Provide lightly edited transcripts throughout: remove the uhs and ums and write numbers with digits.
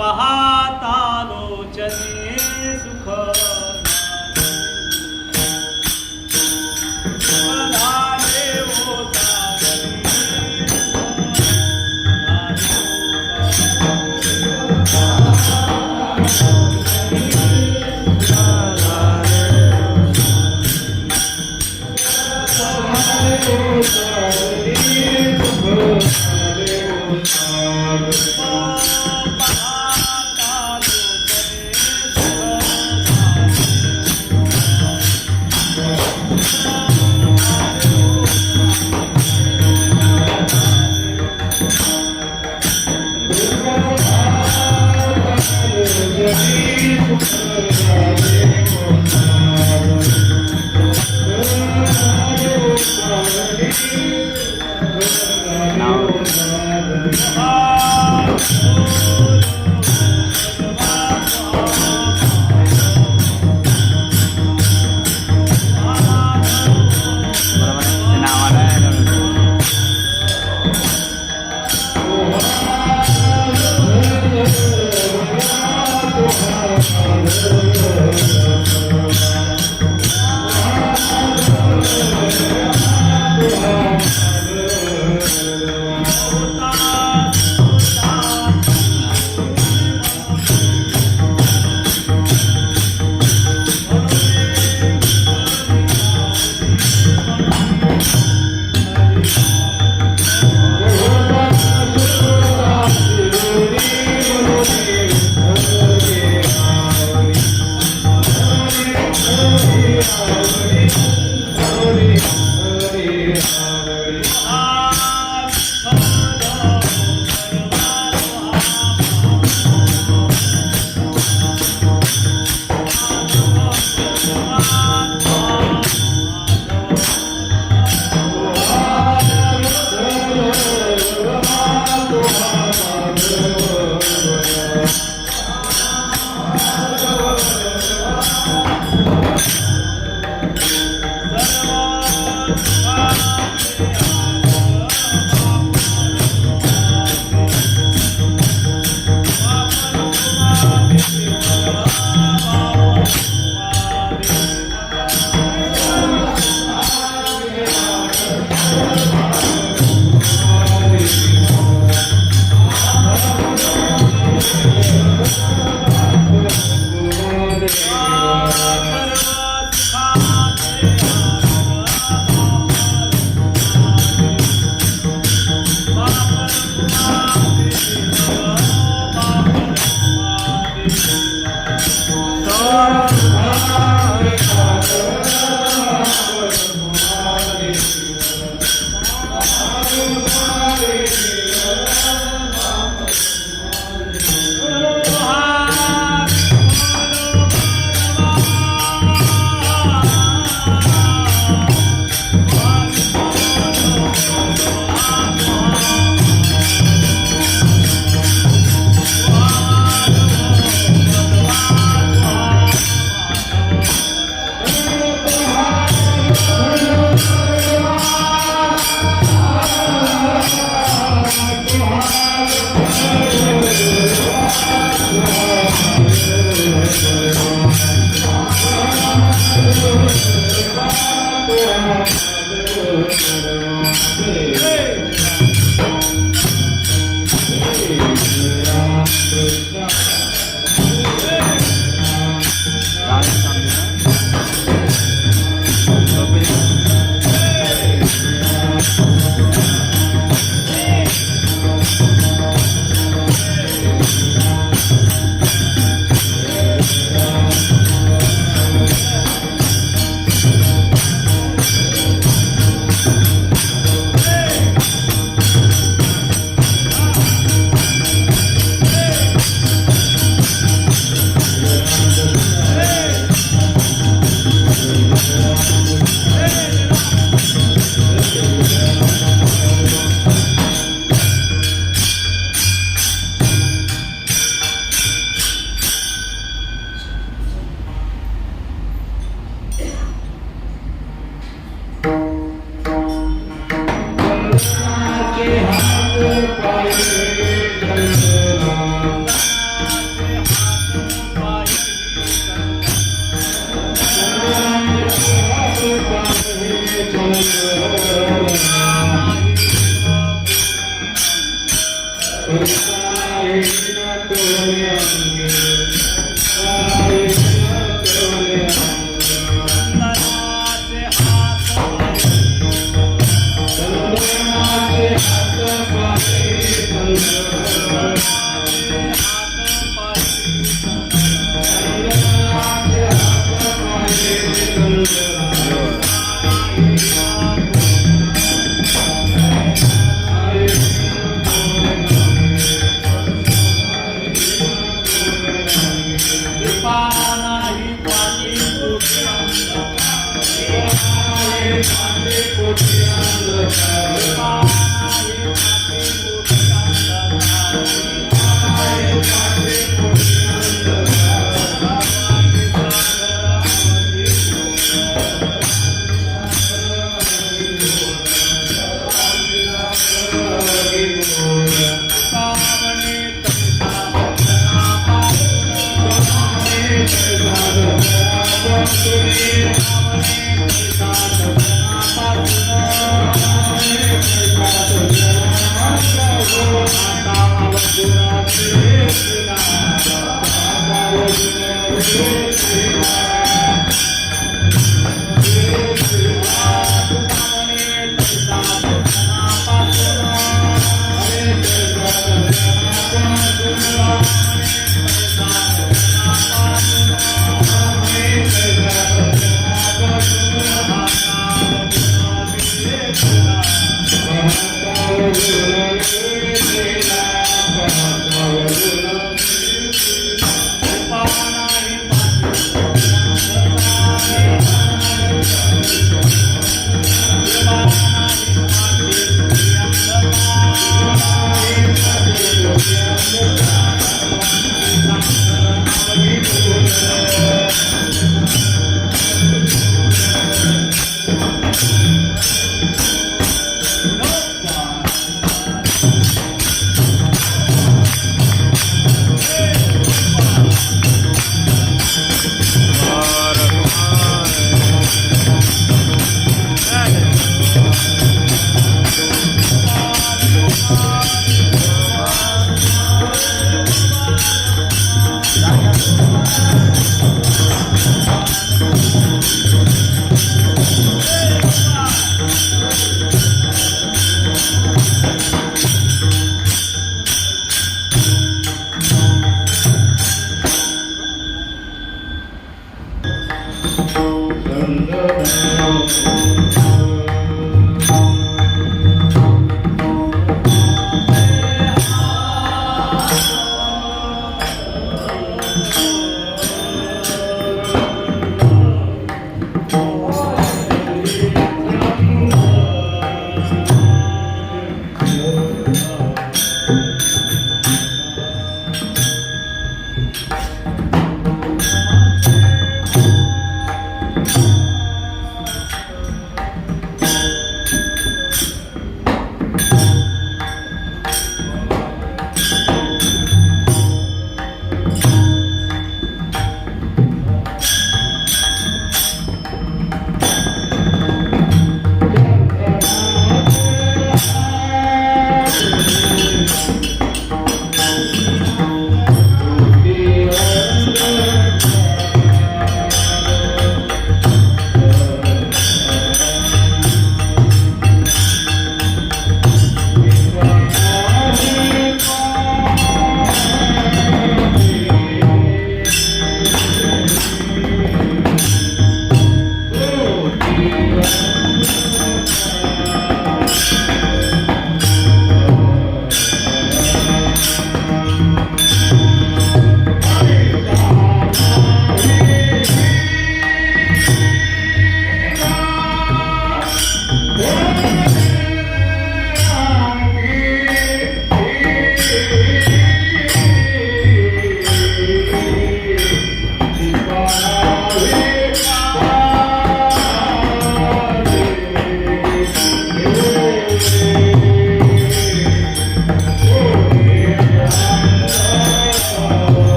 पाहता लोचने सुख झाले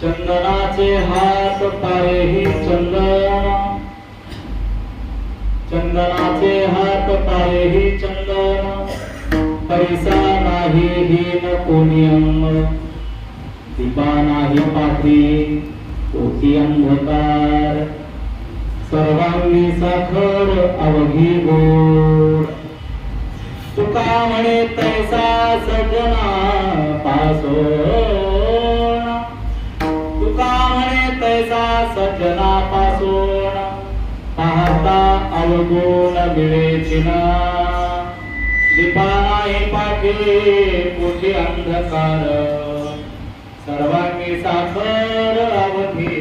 चंदनाचे हात पायही चंदन, चंदनाचे हात पायही चंदन, पैसा नाही हीन कोणी अंग, दीपा नाही पाठी ओटी अंधकार, सर्वांगी साखर अवघी गोड, तुका म्हणे तैसा सजना पासोण, तुका म्हणे तैसा सजना पासोण, पाहता अवगुण मिळेची ना, दीपा नाही पाठी पोटी अंधकार, सर्वांगी साखर अवघी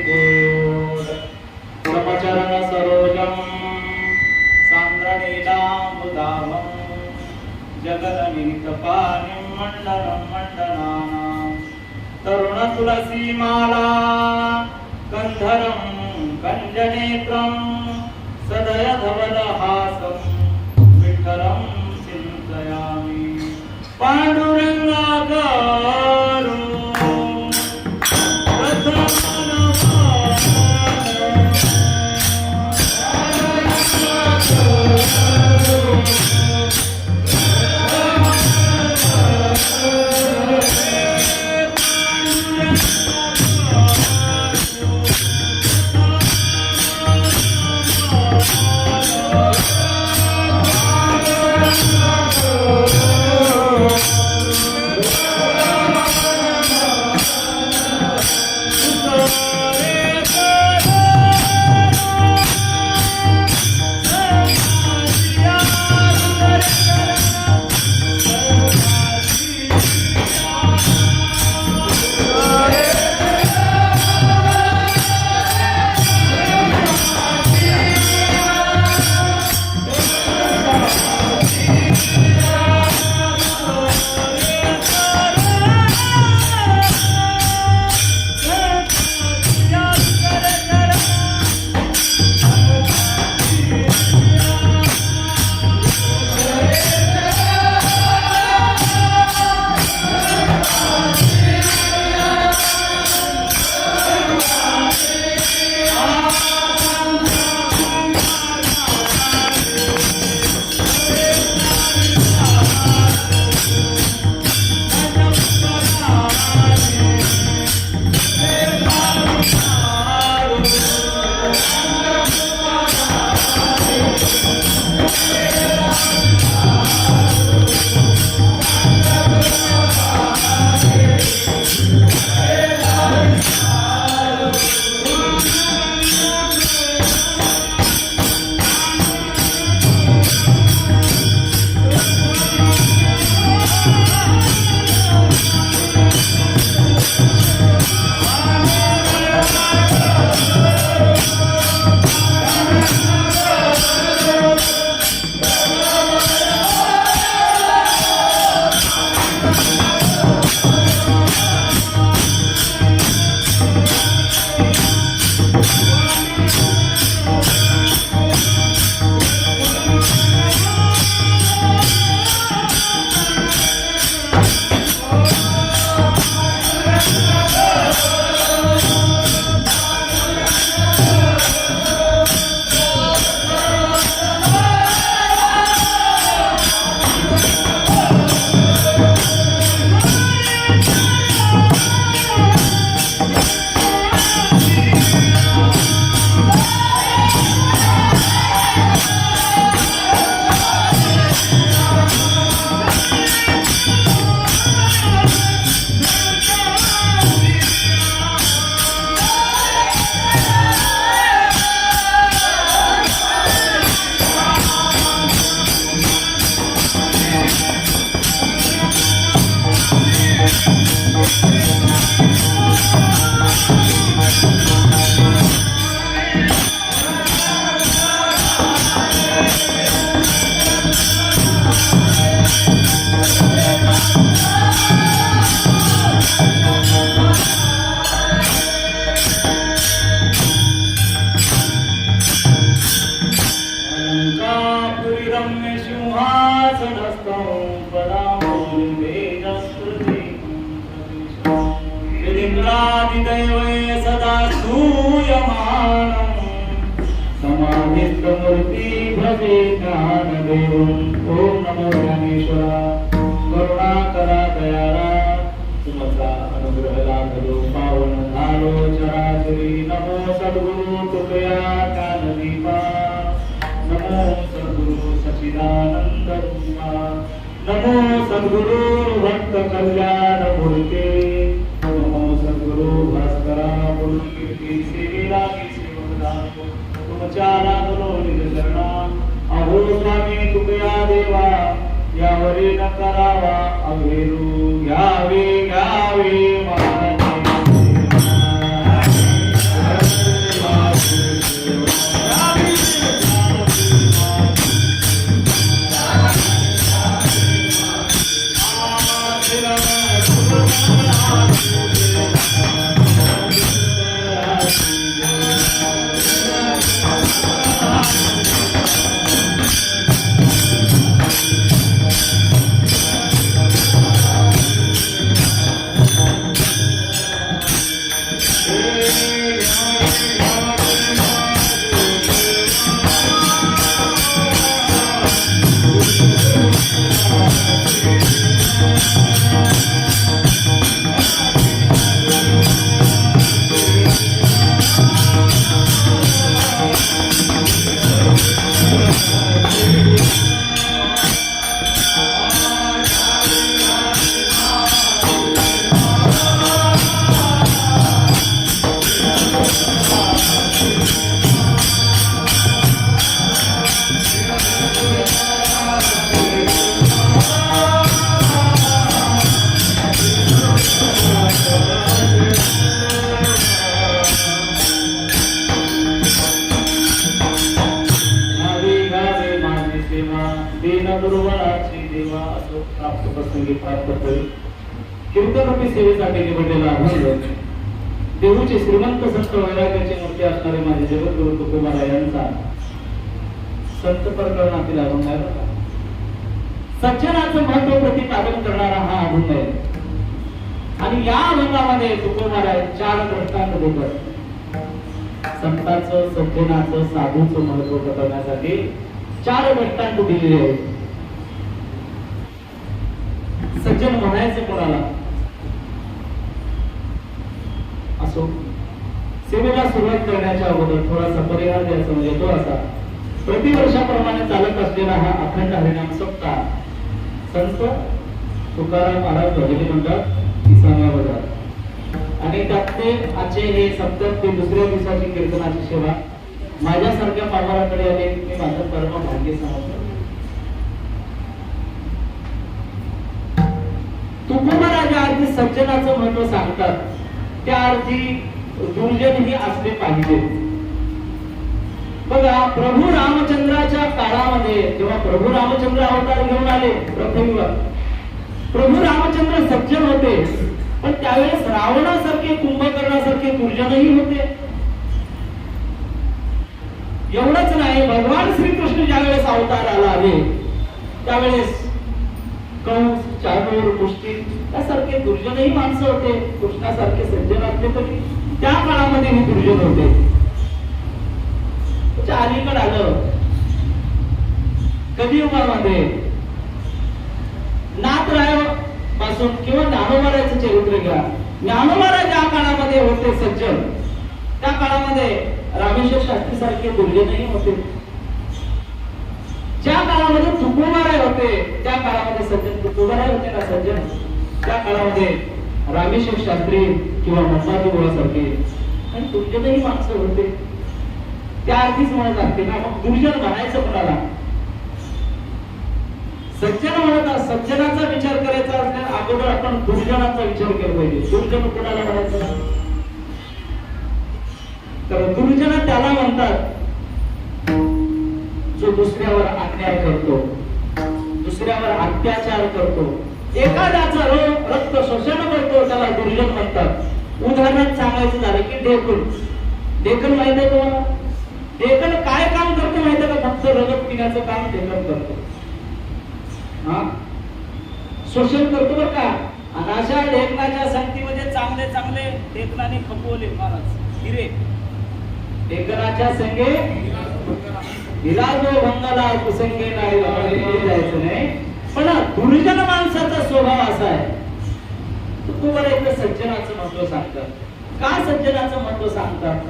गोड, समचरण सरोजम सांद्रनीलामुदाभं, जगदनीत पाणिं मंडलं मंडनानां, तरुण तुलसी माला कंधरं कंजनेत्रं, सदय धवलहासं विठ्ठलं चिन्तयामि, पांडुरंगाकरू अलंकापुरी रम्य सिंहासनस्थं पदाम्बुजस्फुरति यदिन्द्रादिदैवै सदा स्तूयमानम् समाधिस्थमूर्ति भजे ज्ञानदेवम् ॐ नमो ज्ञानेश्वरा करुणाकरा दयारा तुमचा अनुग्रह लाभलो पावन झालो चराचरी नमो सद्गुरु तुकया ज्ञानदीपा नमो सद्गुरु सच्चिदानंद रूपा नमो सद्गुरु भक्त कल्याण मूर्ते नमो सद्गुरु भास्करा मूर्ती सेवेला की सेवकदा तुमच्या लागलो निजरणा अहो स्वामी तुकया देवा यावरी न करावा अभेरू घ्यावे घ्यावे कीर्तनरूपी सेवेसाठी निवडलेला अभंग देऊचे श्रीमंत संत वैराग्याची मूर्ती असणारे माझे जगद्गुरु तुकोबा यांचा संत प्रकरणातील अभंग आहे. सज्जनाचं महत्व प्रतिपादन करणारा हा अभंग आहे आणि या अभंगामध्ये तुकोबा चार दृष्टांत देतात. संतांचं सज्जनाचं साधूचं महत्व पटवण्यासाठी चार दृष्टांत दिलेले आहेत. सज्जन म्हणायचं कोणाला असो. सेवेला सुरुवात करण्याच्या अगोदर थोडासा परिहार द्यायचा म्हणजे तो असा. प्रतिवर्षाप्रमाणे चालत असलेला हा अखंड हरिनाम सप्ताह संत तुकाराम महाराज भजनी म्हणतात इसाम्या बाजार आणि त्यातले आजचे हे सप्ताह ते दुसऱ्या दिवसाची कीर्तनाची सेवा माझ्यासारख्या पामराकडे आले मी माझं परम भाग्य समजतो. तुकोबा राजा अर्थी सज्जनाचं महत्व सांगतात त्या अर्थी दुर्जन ही असले पाहिजे. बघा प्रभू रामचंद्राच्या काळामध्ये जेव्हा प्रभू रामचंद्र अवतार घेऊन आले प्रथमवर प्रभू रामचंद्र सज्जन होते पण त्यावेळेस रावणासारखे कुंभकर्णासारखे दुर्जनही होते. एवढंच नाही भगवान श्रीकृष्ण ज्यावेळेस अवताराला आले त्यावेळेस कंस चाणूर मुष्टी यासारखे दुर्जनही माणसं होते. कृष्णासारखे सज्जन असले तरी त्या काळामध्ये हे दुर्जन होते. त्याच्या अलीकडे आलं कलियुगामध्ये नाथराय पासून किंवा ज्ञानोबारायचं चरित्र घ्या. ज्ञानोबाराय ज्या काळामध्ये होते सज्जन त्या काळामध्ये रामेश्वर शास्त्री सारखे दुर्जनही होते. ज्या काळामध्ये तुकोबाराय होते त्या काळामध्ये सज्जन तुकोबाराय होते ना सज्जन त्या काळामध्ये रामेश्वर शास्त्री किंवा मंदाजी गोळासारखे आणि दुर्जनही माणसं होते. त्या अर्थीच म्हणत असते ना. मग दुर्जन म्हणायचं कोणाला? सज्जन म्हणत सज्जनाचा विचार करायचा असल्यास अगोदर आपण दुर्जनाचा विचार केला पाहिजे. दुर्जन कोणाला म्हणायचं? तर दुर्जन त्याला म्हणतात जो दुसऱ्यावर अन्याय करतो, दुसऱ्यावर अत्याचार करतो, एखाद्याचा रक्त शोषण करतो, त्याला दुर्जन म्हणतात. उदाहरणात सांगायचं झालं की ढेकूण. ढेकूण माहित आहे तुम्हाला? ढेकूण काय काम करतो माहिती आहे का? फक्त रगत पिण्याचं काम ढेकूण करतो. हा, शोषण करतो बरं का. आणि अशा ढेकणाच्या संगतीमध्ये चांगले चांगले ढेकणाने खपवले महाराज हिरे. ढेकणाच्या संगे विराजो भंगाला कुसंगे नाही जायचं नाही. पण दुर्जन माणसाचा स्वभाव असा आहे. तुम्हाला इथं सज्जनाचं महत्व सांगतात. का सज्जनाचं महत्व सांगतात?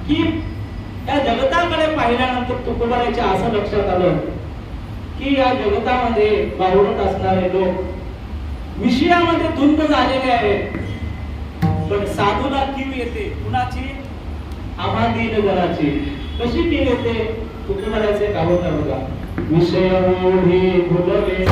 की या जगताकडे पाहिल्यानंतर तुकोबाराच्या असं लक्षात आलं की या जगतामध्ये बावळत असणारे लोक विषयामध्ये धुंद झालेले आहेत. पण साधूला कीव येते. कुणाची? आम्हा दीन जनाची. कशी कीव येते? तुकोबाराचे गावता बघा. विषय मोही भुलले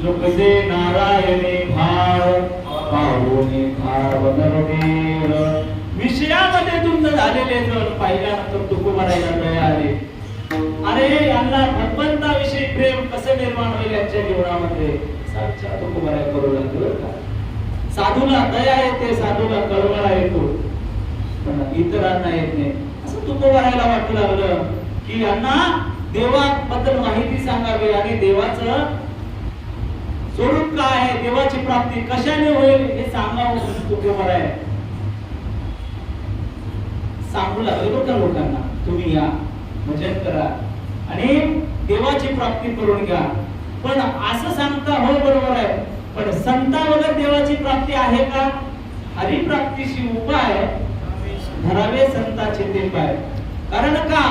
लुकजे नारायणे भाव पाहुणे भावनरदेव. विषयामध्ये धुंद झालेले जण पाहिल्यानंतर तुकोबारायला दया आली. अरे यांना भगवंताविषयी प्रेम कसं निर्माण होईल यांच्या जीवनामध्ये? साक्षात तुकोबाराय करू लागले का. साधूला दया येते, साधूला कळवळा येतो, पण इतरांना येत नाही. असं तुकोबारायला वाटू लागलं की यांना देवाबद्दल माहिती सांगावी आणि देवाचं स्वरूप काय आहे, देवाची प्राप्ती कशाने होईल हे सांगावं. तुकोबाराय सांगू लागले बरं लोकांना, तुम्ही या भजन करा आणि देवाची प्राप्ती करून घ्या. पण असं सांगता हो बरोबर आहे, पण संता वगैरे देवाची प्राप्ती आहे का? हरिप्राप्तीशी उपाय धरावे संताचे ते पाय. कारण का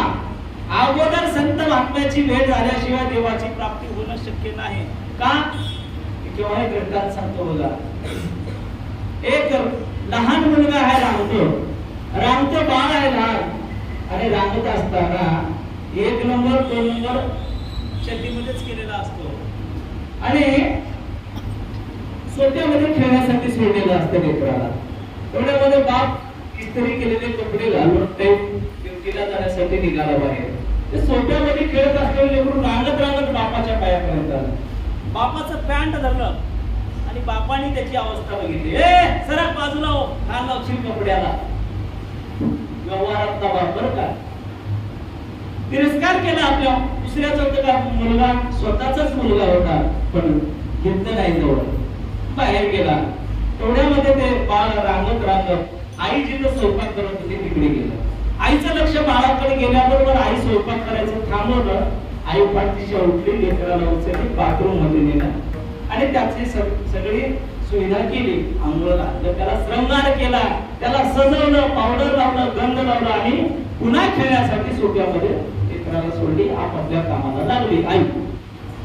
अगोदर संत महात्म्याची भेट झाल्याशिवाय देवाची प्राप्ती होणं शक्य नाही. का? किंवा एक घटना सांगतो बघा. एक लहान मुलगा आहे रामतो बाळ आहे लहान आणि रांगत असताना 1 नंबर 2 नंबर शेतीमध्येच केलेला असतो आणि सोट्यामध्ये खेळण्यासाठी सोडलेलं असतं लेकराला. तेवढ्यामध्ये बाप इस्त्री केलेले कपडे घालून ड्युटीला जाण्यासाठी निघाला बाहेर. ते सोट्यामध्ये खेळत असलेले लेकरू रांगत रांगत बापाच्या पायापर्यंत आलं. बापाचं पॅन्ट धरलं आणि बापाने त्याची अवस्था बघितली. सरक बाजूला हो, घाल लावशील कपड्याला. व्यवहारात बाप बरं का तिरस्कार केला. आपल्या दुसऱ्याचा मुलगा स्वतःचाच मुलगा होता, पण घेतलं नाही जवळ, बाहेर गेला. तेवढ्यामध्ये ते बाळ रांगत रांगत आई जिथं स्वयंपाक करत होती तिकडे गेलं. आईचं लक्ष बाळाकडे गेल्याबरोबर आई स्वयंपाक करायचं थांबवलं. आई पाठीशी उठली, लेकराला उचलली, बाथरूम मध्ये नेलं आणि त्याची सगळी सुविधा केली. आंघोळ घातलं, त्याला श्रृंगार केला, त्याला सजवलं, पावडर लावलं, गंध लावलं आणि पुन्हा खेळण्यासाठी सोप्यामध्ये लेकराला सोडली. आपापल्या कामाला लागली आई.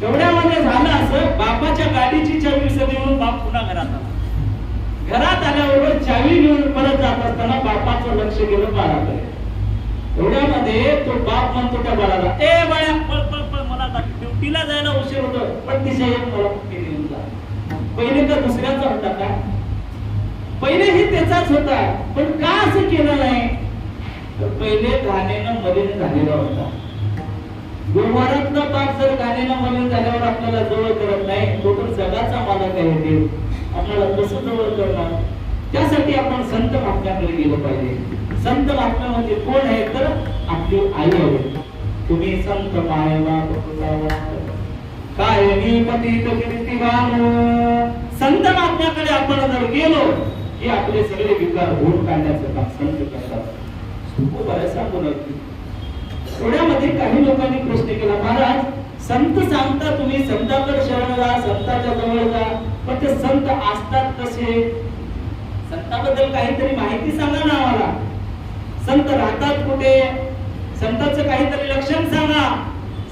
तेवढ्यामध्ये झालं असं, बापाच्या गाडीची चावी विसरली म्हणून बाप पुन्हा घरात आला. घरात आल्याबरोबर चावी घेऊन परत जात असताना बापाचं लक्ष गेलं बाळाकडे. एवढ्यामध्ये तो बाप म्हणतो त्या बाळाला, ए बाळा पळ पळ पळ, मला ड्युटीला जायला उशीर होतो, पण तिच्या एक मला कुठे घेऊन जा. पहिले का दुसऱ्याचा होता का? पहिलेही त्याचाच होता, पण का असं केलं नाही? तर पहिले घाणेनं मलिन झालेला होता. व्यवहारातला बाप जर घाणेनं मलिन झाल्यावर आपल्याला जवळ करत नाही, तो तर जगाचा मालक आहे देव, आपल्याला कसं जवळ करणार? त्यासाठी आपण संत महात्म्याकडे गेलं पाहिजे. संत महात्मा म्हणजे कोण आहे? तर आपली आई आहे. तुम्ही संत मायवा कायनी पतित कीर्तिवान. संत महात्म्याकडे आपण जर गेलो की आपले सगळे विकार होऊन काढण्याचं काम संत करतात. सांगू नये. थोड्यामध्ये काही लोकांनी प्रश्न केला, महाराज संत सांगता तुम्ही संताकडे शरण जा, संताच्या जवळ जा, पण ते संत असतात कसे? संताबद्दल काहीतरी माहिती सांगा ना आम्हाला. संत राहतात कुठे? संताचं काहीतरी लक्षण सांगा,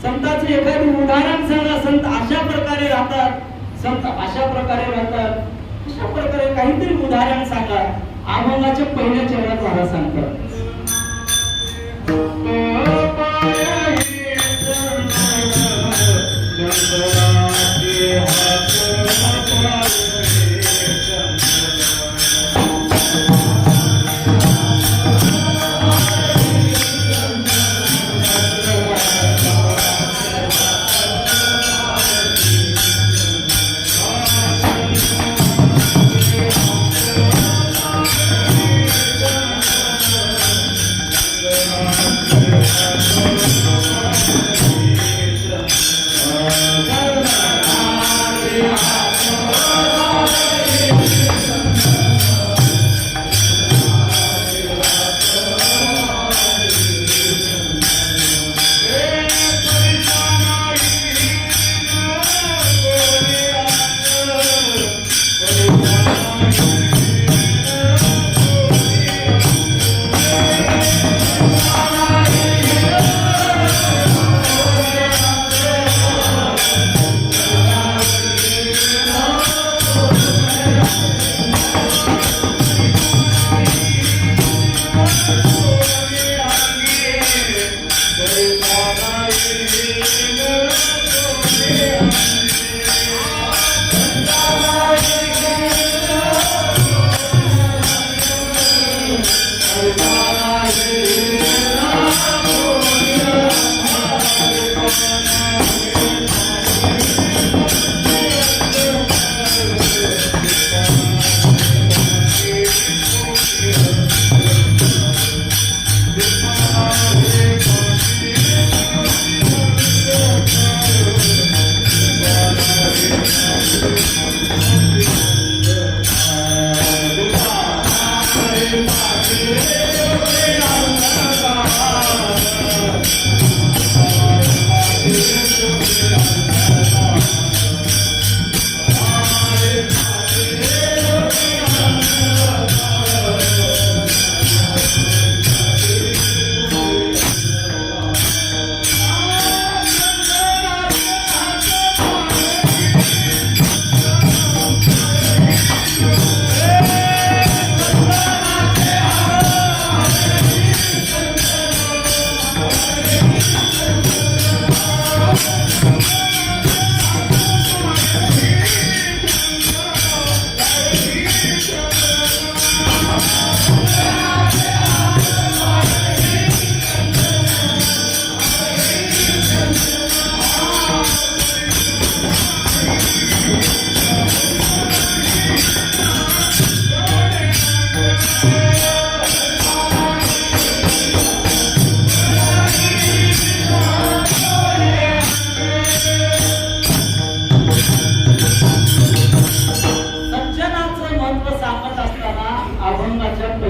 संताचं एखादं उदाहरण सांगा. संत अशा प्रकारे राहतात, संत अशा प्रकारे राहतात, अशा प्रकारे काहीतरी उदाहरण सांगा. अभंगाच्या पहिल्या चरणात महाराज सांगतात,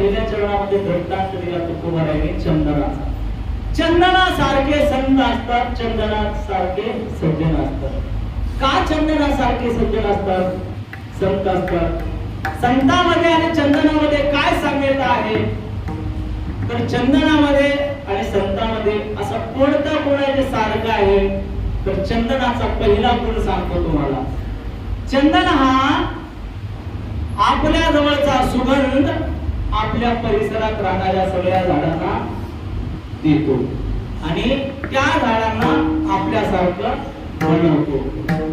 पहिल्या चरणामध्ये दृष्टांत दिला तुकोबारायांनी चंदनाचा. चंदनासारखे संत असतात, चंदनासारखे सज्जन असतात. का चंदनासारखे सज्जन असतात, संत असतात? संतांमध्ये आणि चंदनामध्ये काय साम्यता आहे? तर चंदनामध्ये आणि संतांमध्ये असं कोणतं गुण आहे जे सारखं आहे? तर चंदनाचा पहिला गुण सांगतो तुम्हाला. चंदन हा आपल्या जवळचा सुगंध आपल्या परिसरात राहणाऱ्या सगळ्या झाडांना देतो आणि त्या झाडांना आपल्यासारखं बनवतो.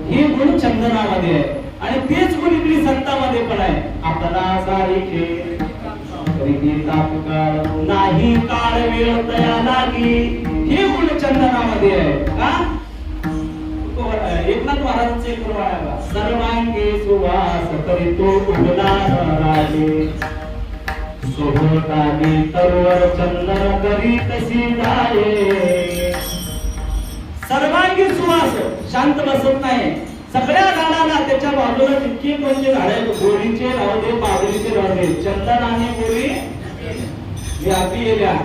हे गुण चंदनामध्ये आहे आणि तेच गुण इकडे संतांमध्ये पण आहे. आपला सारखे नाही काळ वेळ तया लागी, हे गुण चंदनामध्ये आहे. का? एकनाथ महाराजांचे एक गुण आहे, सर्वांगे सुवास करीतो उगला राजे, सोबताने तरवर चंदन करी तशी जाये. सर्वांगी सुवास, शांत बसत नाही. सगळ्या झाडाला त्याच्या बाजूला जितकी कोणते झाड आहेत, बोरीचे राहू दे, बाबरीचे राहू दे, चंदन आणि बोरी व्यापील्या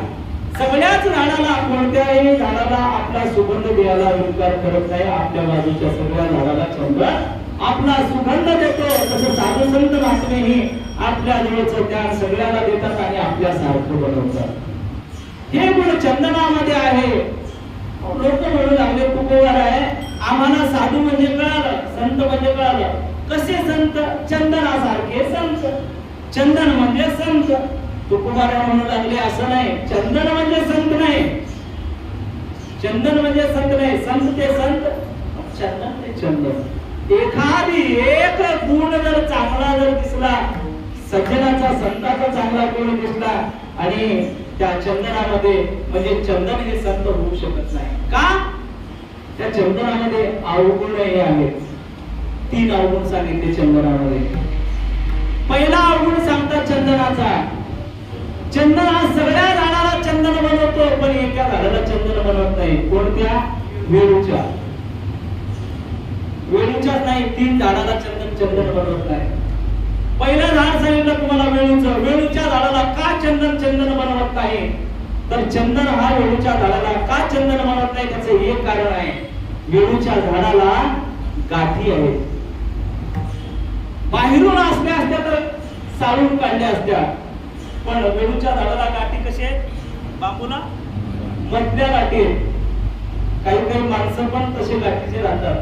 सगळ्याच झाडाला, कोणत्याही झाडाला आपला सुगंध द्यायला विकार करत नाही. आपल्या बाजूच्या सगळ्या झाडाला चंदन आपला सुगंध देतो. तसं साधू संत महात्मेही आपल्या जवळचं ज्ञान सगळ्याला देतात आणि आपल्या सारखं बनवतात. हे गुण चंदनामध्ये आहे. लोक म्हणू लागले तुकोबार आहे, आम्हाला साधू म्हणजे कळालं, संत म्हणजे कळालं. कसे संत? चंदनासारखे संत. चंदन म्हणजे संत. तुकोबार म्हणू लागले असं नाही, चंदन म्हणजे संत नाही, चंदन म्हणजे संत नाही, संत ते संत, चंदन ते चंदन. एखादी एक गुण जर चांगला जर दिसला, सज्जनाचा संताचा चांगला गुण दिसला आणि त्या चंदनामध्ये, म्हणजे चंदन हे संत होऊ शकत नाही. का? त्या चंदनामध्ये अवगुण हे आहेत. 3 अवगुण सांगितले चंदनामध्ये. पहिला अवगुण सांगतात चंदनाचा, चंदन हा सगळ्या झाडाला चंदन बनवतो, पण एका झाडाला चंदन बनवत नाही. कोणत्या? वेळूच्या. वेळूच्याच नाही, 3 झाडाला चंदन बनवत नाही. पहिलं झाड सांगितलं तुम्हाला वेळूचं. वेळूच्या झाडाला का चंदन बनवत नाही? तर चंदन हा वेळूच्या झाडाला का चंदन बनवत नाही, त्याचं एक कारण आहे. वेळूच्या झाडाला गाठी आहेत. बाहेरून असल्या असत्या तर साळून काढल्या असत्या, पण वेळूच्या झाडाला गाठी कशी आहेत? बापूला मधल्या गाठी आहेत. काही काही माणसं पण तसे गाठीचे राहतात.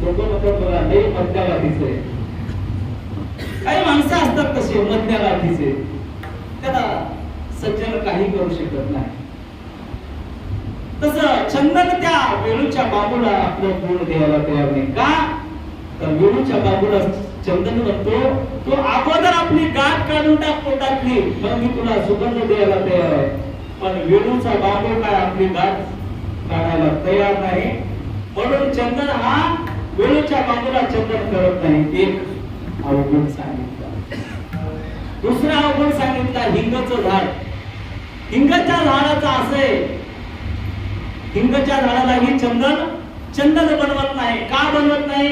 लोक म्हणतात बघा, हे मधल्या गाठीचे. काही माणसं असतात तसे मधल्या गाठीचे, त्याला सज्जन काही करू शकत नाही. तसं चंदन त्या वेळूच्या बाबूला आपलं गुण द्यायला तयार नाही. का? तर वेळूच्या बाबूला चंदन म्हणतो, तो अगोदर आपली गाठ काढून टाक पोटातली, मग मी तुला सुगंध द्यायला तयार आहे. पण वेळूचा बाबू काय आपली गाठ काढायला तयार नाही. म्हणून चंदन हा वेळूच्या बाबूला चंदन करत नाही. एक अवगुण सांगितला. दुसरा अवगुण सांगितला हिंगाचं झाड. हिंगाच्या झाडाचं असं आहे, हिंगाच्या झाडालाही चंदन बनवत नाही. का बनवत नाही?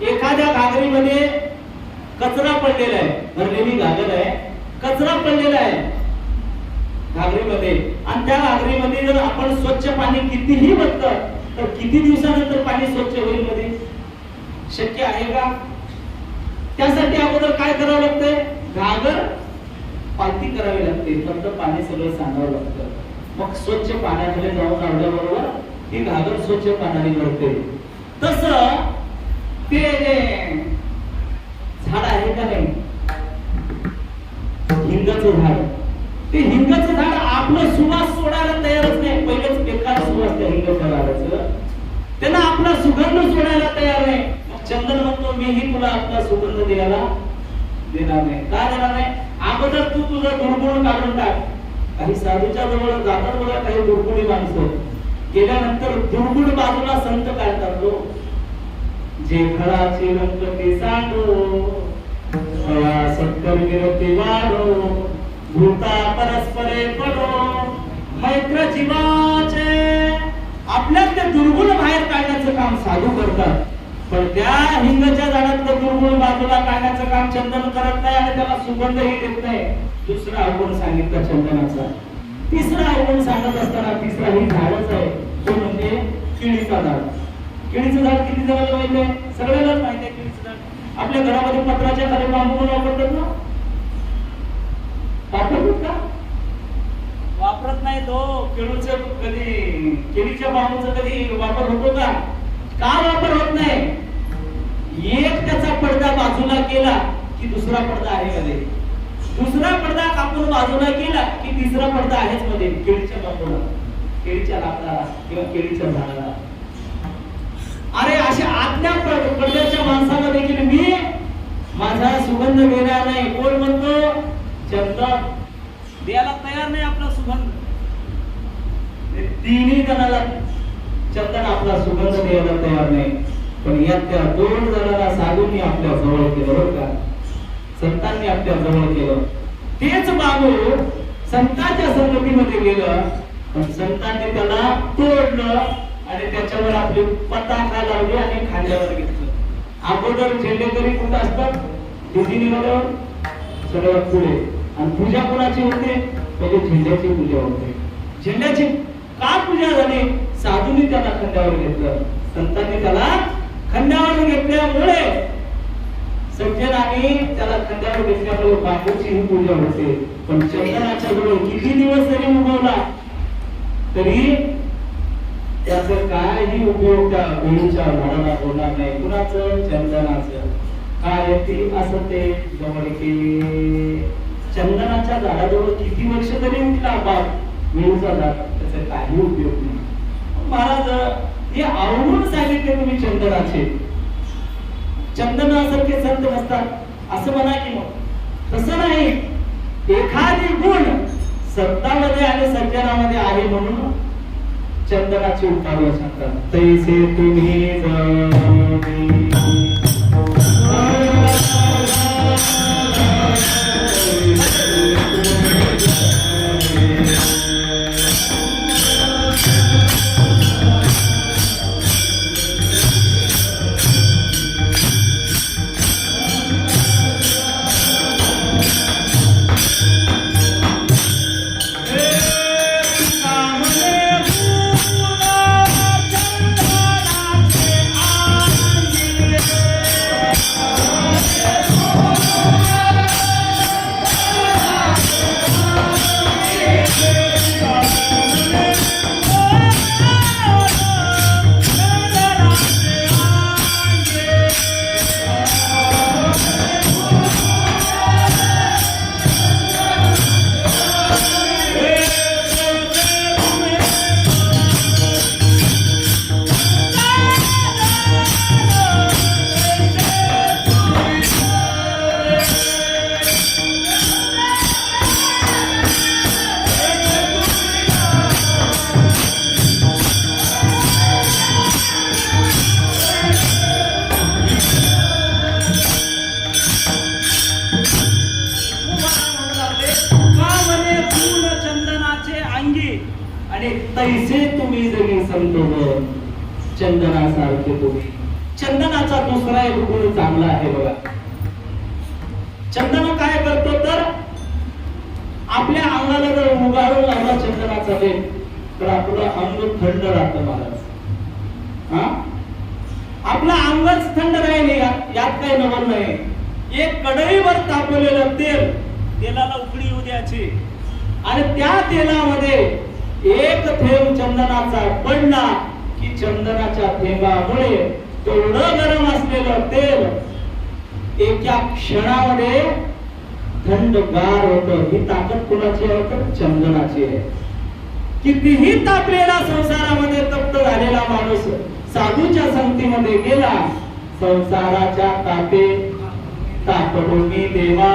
एखाद्या घागरीमध्ये कचरा पडलेला आहे, भरलेली घागर आहे, कचरा पडलेला आहे घागरीमध्ये, आणि त्या घागरीमध्ये जर आपण स्वच्छ पाणी कितीही वतलं तर किती दिवसानंतर पाणी स्वच्छ होईल मध्ये? शक्य आहे का? त्यासाठी अगोदर काय करावं लागतंय? घागर पालती करावी लागते, फक्त पाणी सगळं सांगावं लागतं. मग स्वच्छ पाण्यामध्ये जाऊन आवल्याबरोबर ही घागर स्वच्छ पाण्याने भरते. तसं ते झाड आहे का नाही, हिंगाचं झाड, ते हिंगाचं झाड आपलं सुवास सोडायला तयारच नाही. पहिलेच बेकार सुवास त्या हिंगाच्या झाडाचं, त्यांना आपला सुगंध सोडायला तयार नाही. चंदन म्हणतो, मीही तुला आपला सुगंध द्यायला देणार नाही. का देणार नाही? अगोदर तू तुझं दुर्गुण काढून टाक. काही साधूच्या जवळ जातात बघा काही दुर्गुणी माणसं, गेल्यानंतर दुर्गुण बाजूला संत काढतात. तो जे खळाचे रंग ते सांडो, सत्कर विरती वाढो, भूता परस्परे पडो, मैत्र जीवाचे. आपल्यात ते दुर्गुण बाहेर काढण्याचं काम साधू करतात. पण त्या हिंगाच्या झाडातलं दुर्गुण बाजूला काढण्याचं काम चंदन करत नाही आणि त्याला सुगंधही देत नाही. दुसरा अवगुण सांगितला चंदनाचा. तिसरा अवगुण सांगत असताना तिसरा ही झाडच आहे, तो म्हणजे केळीचा झाड. केळीचं झाड किती जणांना माहिती आहे? सगळ्यांनाच माहिती आहे केळीचं झाड. आपल्या घरामध्ये पत्राच्या खाली बांबू म्हणून वापरतात ना, वापरतात का? वापरत नाही तो. केळूचं कधी, केळीच्या बांबूचा कधी वापर होतो का? का वापर होत नाही? एक त्याचा पडदा बाजूला केला की दुसरा पडदा आहे मध्ये, दुसरा पडदा कापून बाजूला केला की तिसरा पडदा आहेच मध्ये. केळीच्या बांबूला, केळीच्या लाकडाला किंवा केळीच्या झाडाला. अरे अशा आज्ञा पडद्याच्या माणसाला देखील मी माझा सुगंध घेणार नाही. कोण म्हणतो? चंदन द्यायला तयार नाही आपला सुगंध. तिन्ही जणाला चंदन आपला सुगंध द्यायला तयार नाही. पण यात त्या दोन जणांना साधूंनी आपल्या जवळ केलं बरं का, संतांनी आपल्या जवळ केलं. तेच बाबू संतांच्या संगतीमध्ये गेलं, पण संतांनी त्याला तोडलं आणि त्याच्यावर आपली पताका लावली आणि खांद्यावर घेतलं. अगोदर झेंडेकरी कुठं असतात? दिदीनीवर सगळ्यात पुढे. आणि पूजा कोणाची होते? पहिले झेंड्याची पूजा होते. झेंड्याची का पूजा झाली? साधूंनी त्याला खांद्यावर घेतलं, संतांनी त्याला खांद्यावर घेतल्यामुळे, सज्जनांनी त्याला खांद्यावर घेतल्यामुळे बापूची ही पूजा होते. पण चंदनाच्या जवळ किती दिवस जरी उगवला तरी त्याचं काही उपयोग त्या वेळीच्या झाडाला होणार नाही. कुणाचं? चंदनाचं. काय ती असते जवळकी. चंदनाच्या झाडाजवळ किती वर्ष तरी उठला बाप, वेळूचा झाड, त्याचा काही उपयोग नाही. महाराज हे आवडून सांगितले तुम्ही चंदनाचे. चंदनासारखे संत नसतात असं म्हणा की मग तसं नाही. एखादी गुण संतांमध्ये आणि सज्जनामध्ये आहे म्हणून चंदनाची उपाय सांगतात. तैसे तुम्ही जावे आणि तैसे तुम्ही जगी संत चंदनासारखे तुम्ही. चंदनाचा दुसरा एक गुण चांगला आहे बघा. चंदन काय करतो तर आपल्या अंगाला जर उगाळून लावला चंदनाचा लेप तर आपलं अंग थंड राहतं महाराज. आपलं अंगच थंड राहील, यात काही नवल नाही. एक कढईवर तापवलेलं तेल, तेलाला उकळी येऊ द्यायची आणि त्या तेलामध्ये एक थेंब चंदनाचा पडला की चंदनाच्या थेंबामुळे तेवढं गरम असलेलं तेल एका क्षणामध्ये थंडगार होतं. ही ताकद कोणाची आहे तर चंदनाची आहे. कितीही तापलेला संसारामध्ये तप्त झालेला माणूस साधूच्या संगतीमध्ये गेला, संसाराच्या तापे तापडोनी देवा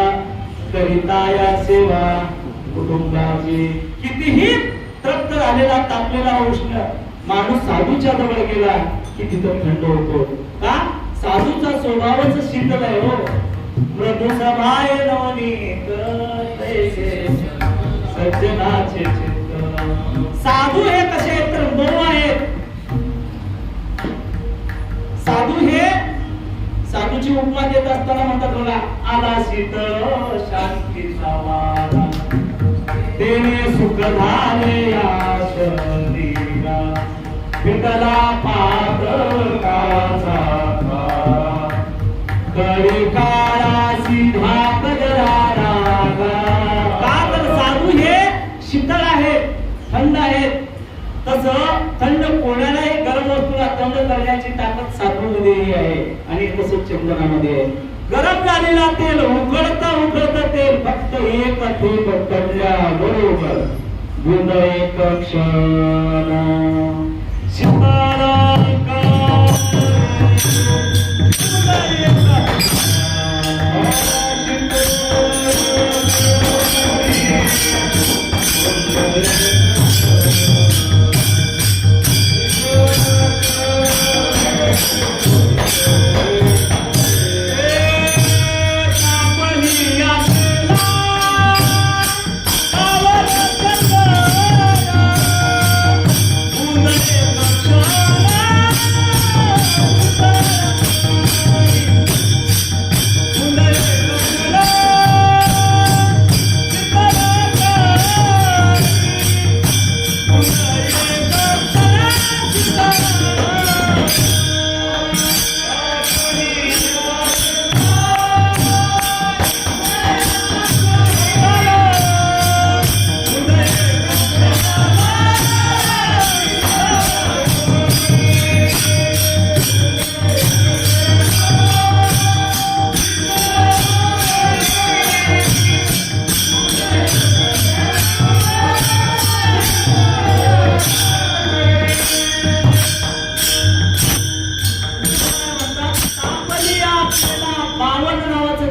करिता या सेवा कुटुंबाची. कितीही तप्त झालेला तापलेला उष्ण माणूस साधूच्या जवळ गेला की तिथं थंड होतो. का? साधूचा स्वभावच शीतल आहे हो. मृदु सभाय नवनीत तैसे सज्जनाचे चित्त. साधू हे कसे आहेत तर मऊ आहेत. साधू हे दिवशी उपमा देत असताना म्हणतात बघा, आला शीतळ शांतीचा वारा, तेने सुख झाले या शरीरा, विठला पातकाचा कडी काळासी धाकदला रागा. का तर साधू हे शीतळ आहेत, थंड आहेत. तसं थंड कोणालाही गरम वस्तूला थंड करण्याची ताकद साधूमध्ये आहे आणि तसंच चंदनामध्ये आहे. गरम झालेला तेल उकळता उकळता तेल फक्त एक थेंब पडल्या बरोबर गुंड एक क्षण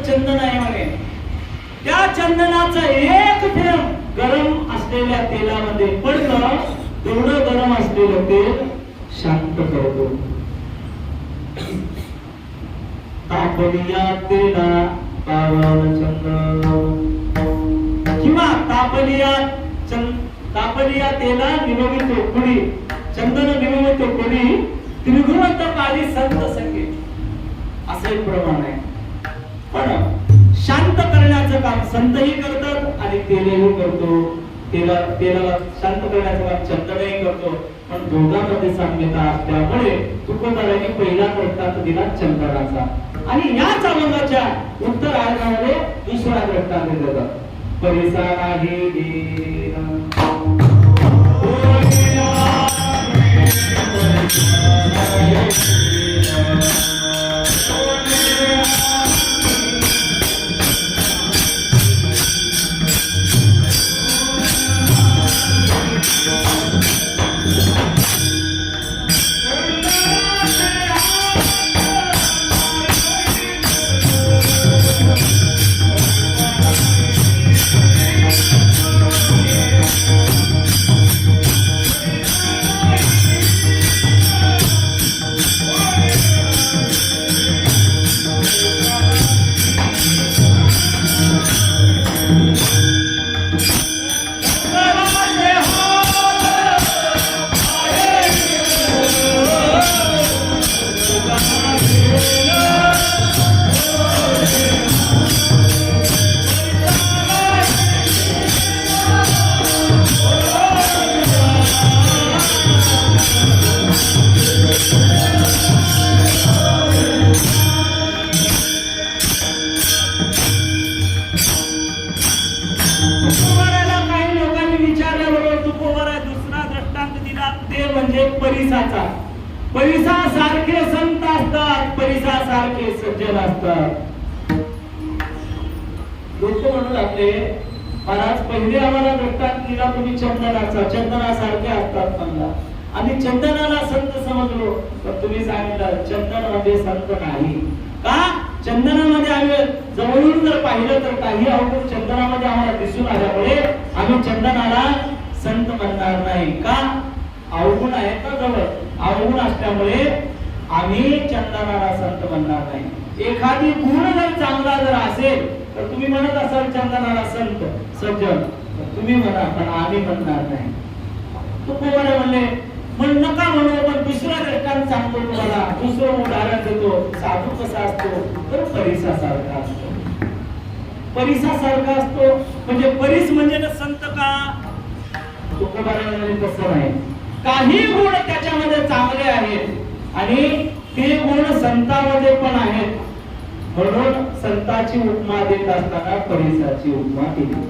चंदन आहे म्हणे. त्या चंदनाचं एक थेंब गरम असलेल्या तेलामध्ये पडलं, तेवढं गरम असलेलं तेल शांत करतो. तापलिया तेला पावन चंदन किंवा तापलिया तेला निवमितो कुडी, चंदन निवमितो कुडी, त्रिगुणवंत काली संत संगे, असं एक प्रमाण आहे. पण शांत करण्याचं काम संतही करतात आणि तेलही करतो. तेलाला शांत करण्याचं काम चंदनही करतो. पण दोघांमध्ये साम्यता असल्यामुळे तुकोबारांनी पहिला दृष्टांत दिला चंदनाचा आणि याच अभंगाच्या उत्तरार्धामध्ये दुसरा दृष्टांत दिला परिसा नाही परिसाचा. परिसासारखे संत असतात, परिसासारखे सज्जन असतात. लोक म्हणू लागले महाराज पहिले आम्हाला दृष्टांत दिला तुम्ही चंदनाचा, चंदनासारखे असतात म्हणला आणि चंदनाला संत समजलो. तर तुम्ही सांगितलं चंदन म्हणजे संत नाही का? चंदनामध्ये आम्ही जवळून जर पाहिलं तर काही अवगुण चंदनामध्ये आम्हाला दिसून आल्यामुळे आम्ही चंदनाला संत म्हणणार नाही. का? अवगुण आहे का जवळ? अवगुण असल्यामुळे आम्ही चंदनाला संत म्हणणार नाही. एखादी गुण जर चांगला जर असेल तर तुम्ही म्हणत असाल चंदनाला संत सज्जन, तुम्ही म्हणा, पण आम्ही म्हणणार नाही. तुकोबारे म्हणले पण नका म्हणू, पण दुसरं दृष्टांत सांगतो तुम्हाला, दुसरं उदाहरण देतो. साधू कसा असतो तर परिसासारखा असतो. परिसासारखा असतो म्हणजे परीस म्हणजे ना संत का, तुकोबाराजांनी तसं नाही. काही गुण त्याच्यामध्ये चांगले आहेत आणि ते गुण संतांमध्ये पण आहेत, म्हणून संताची उपमा देत असताना परिसाची उपमा दिली.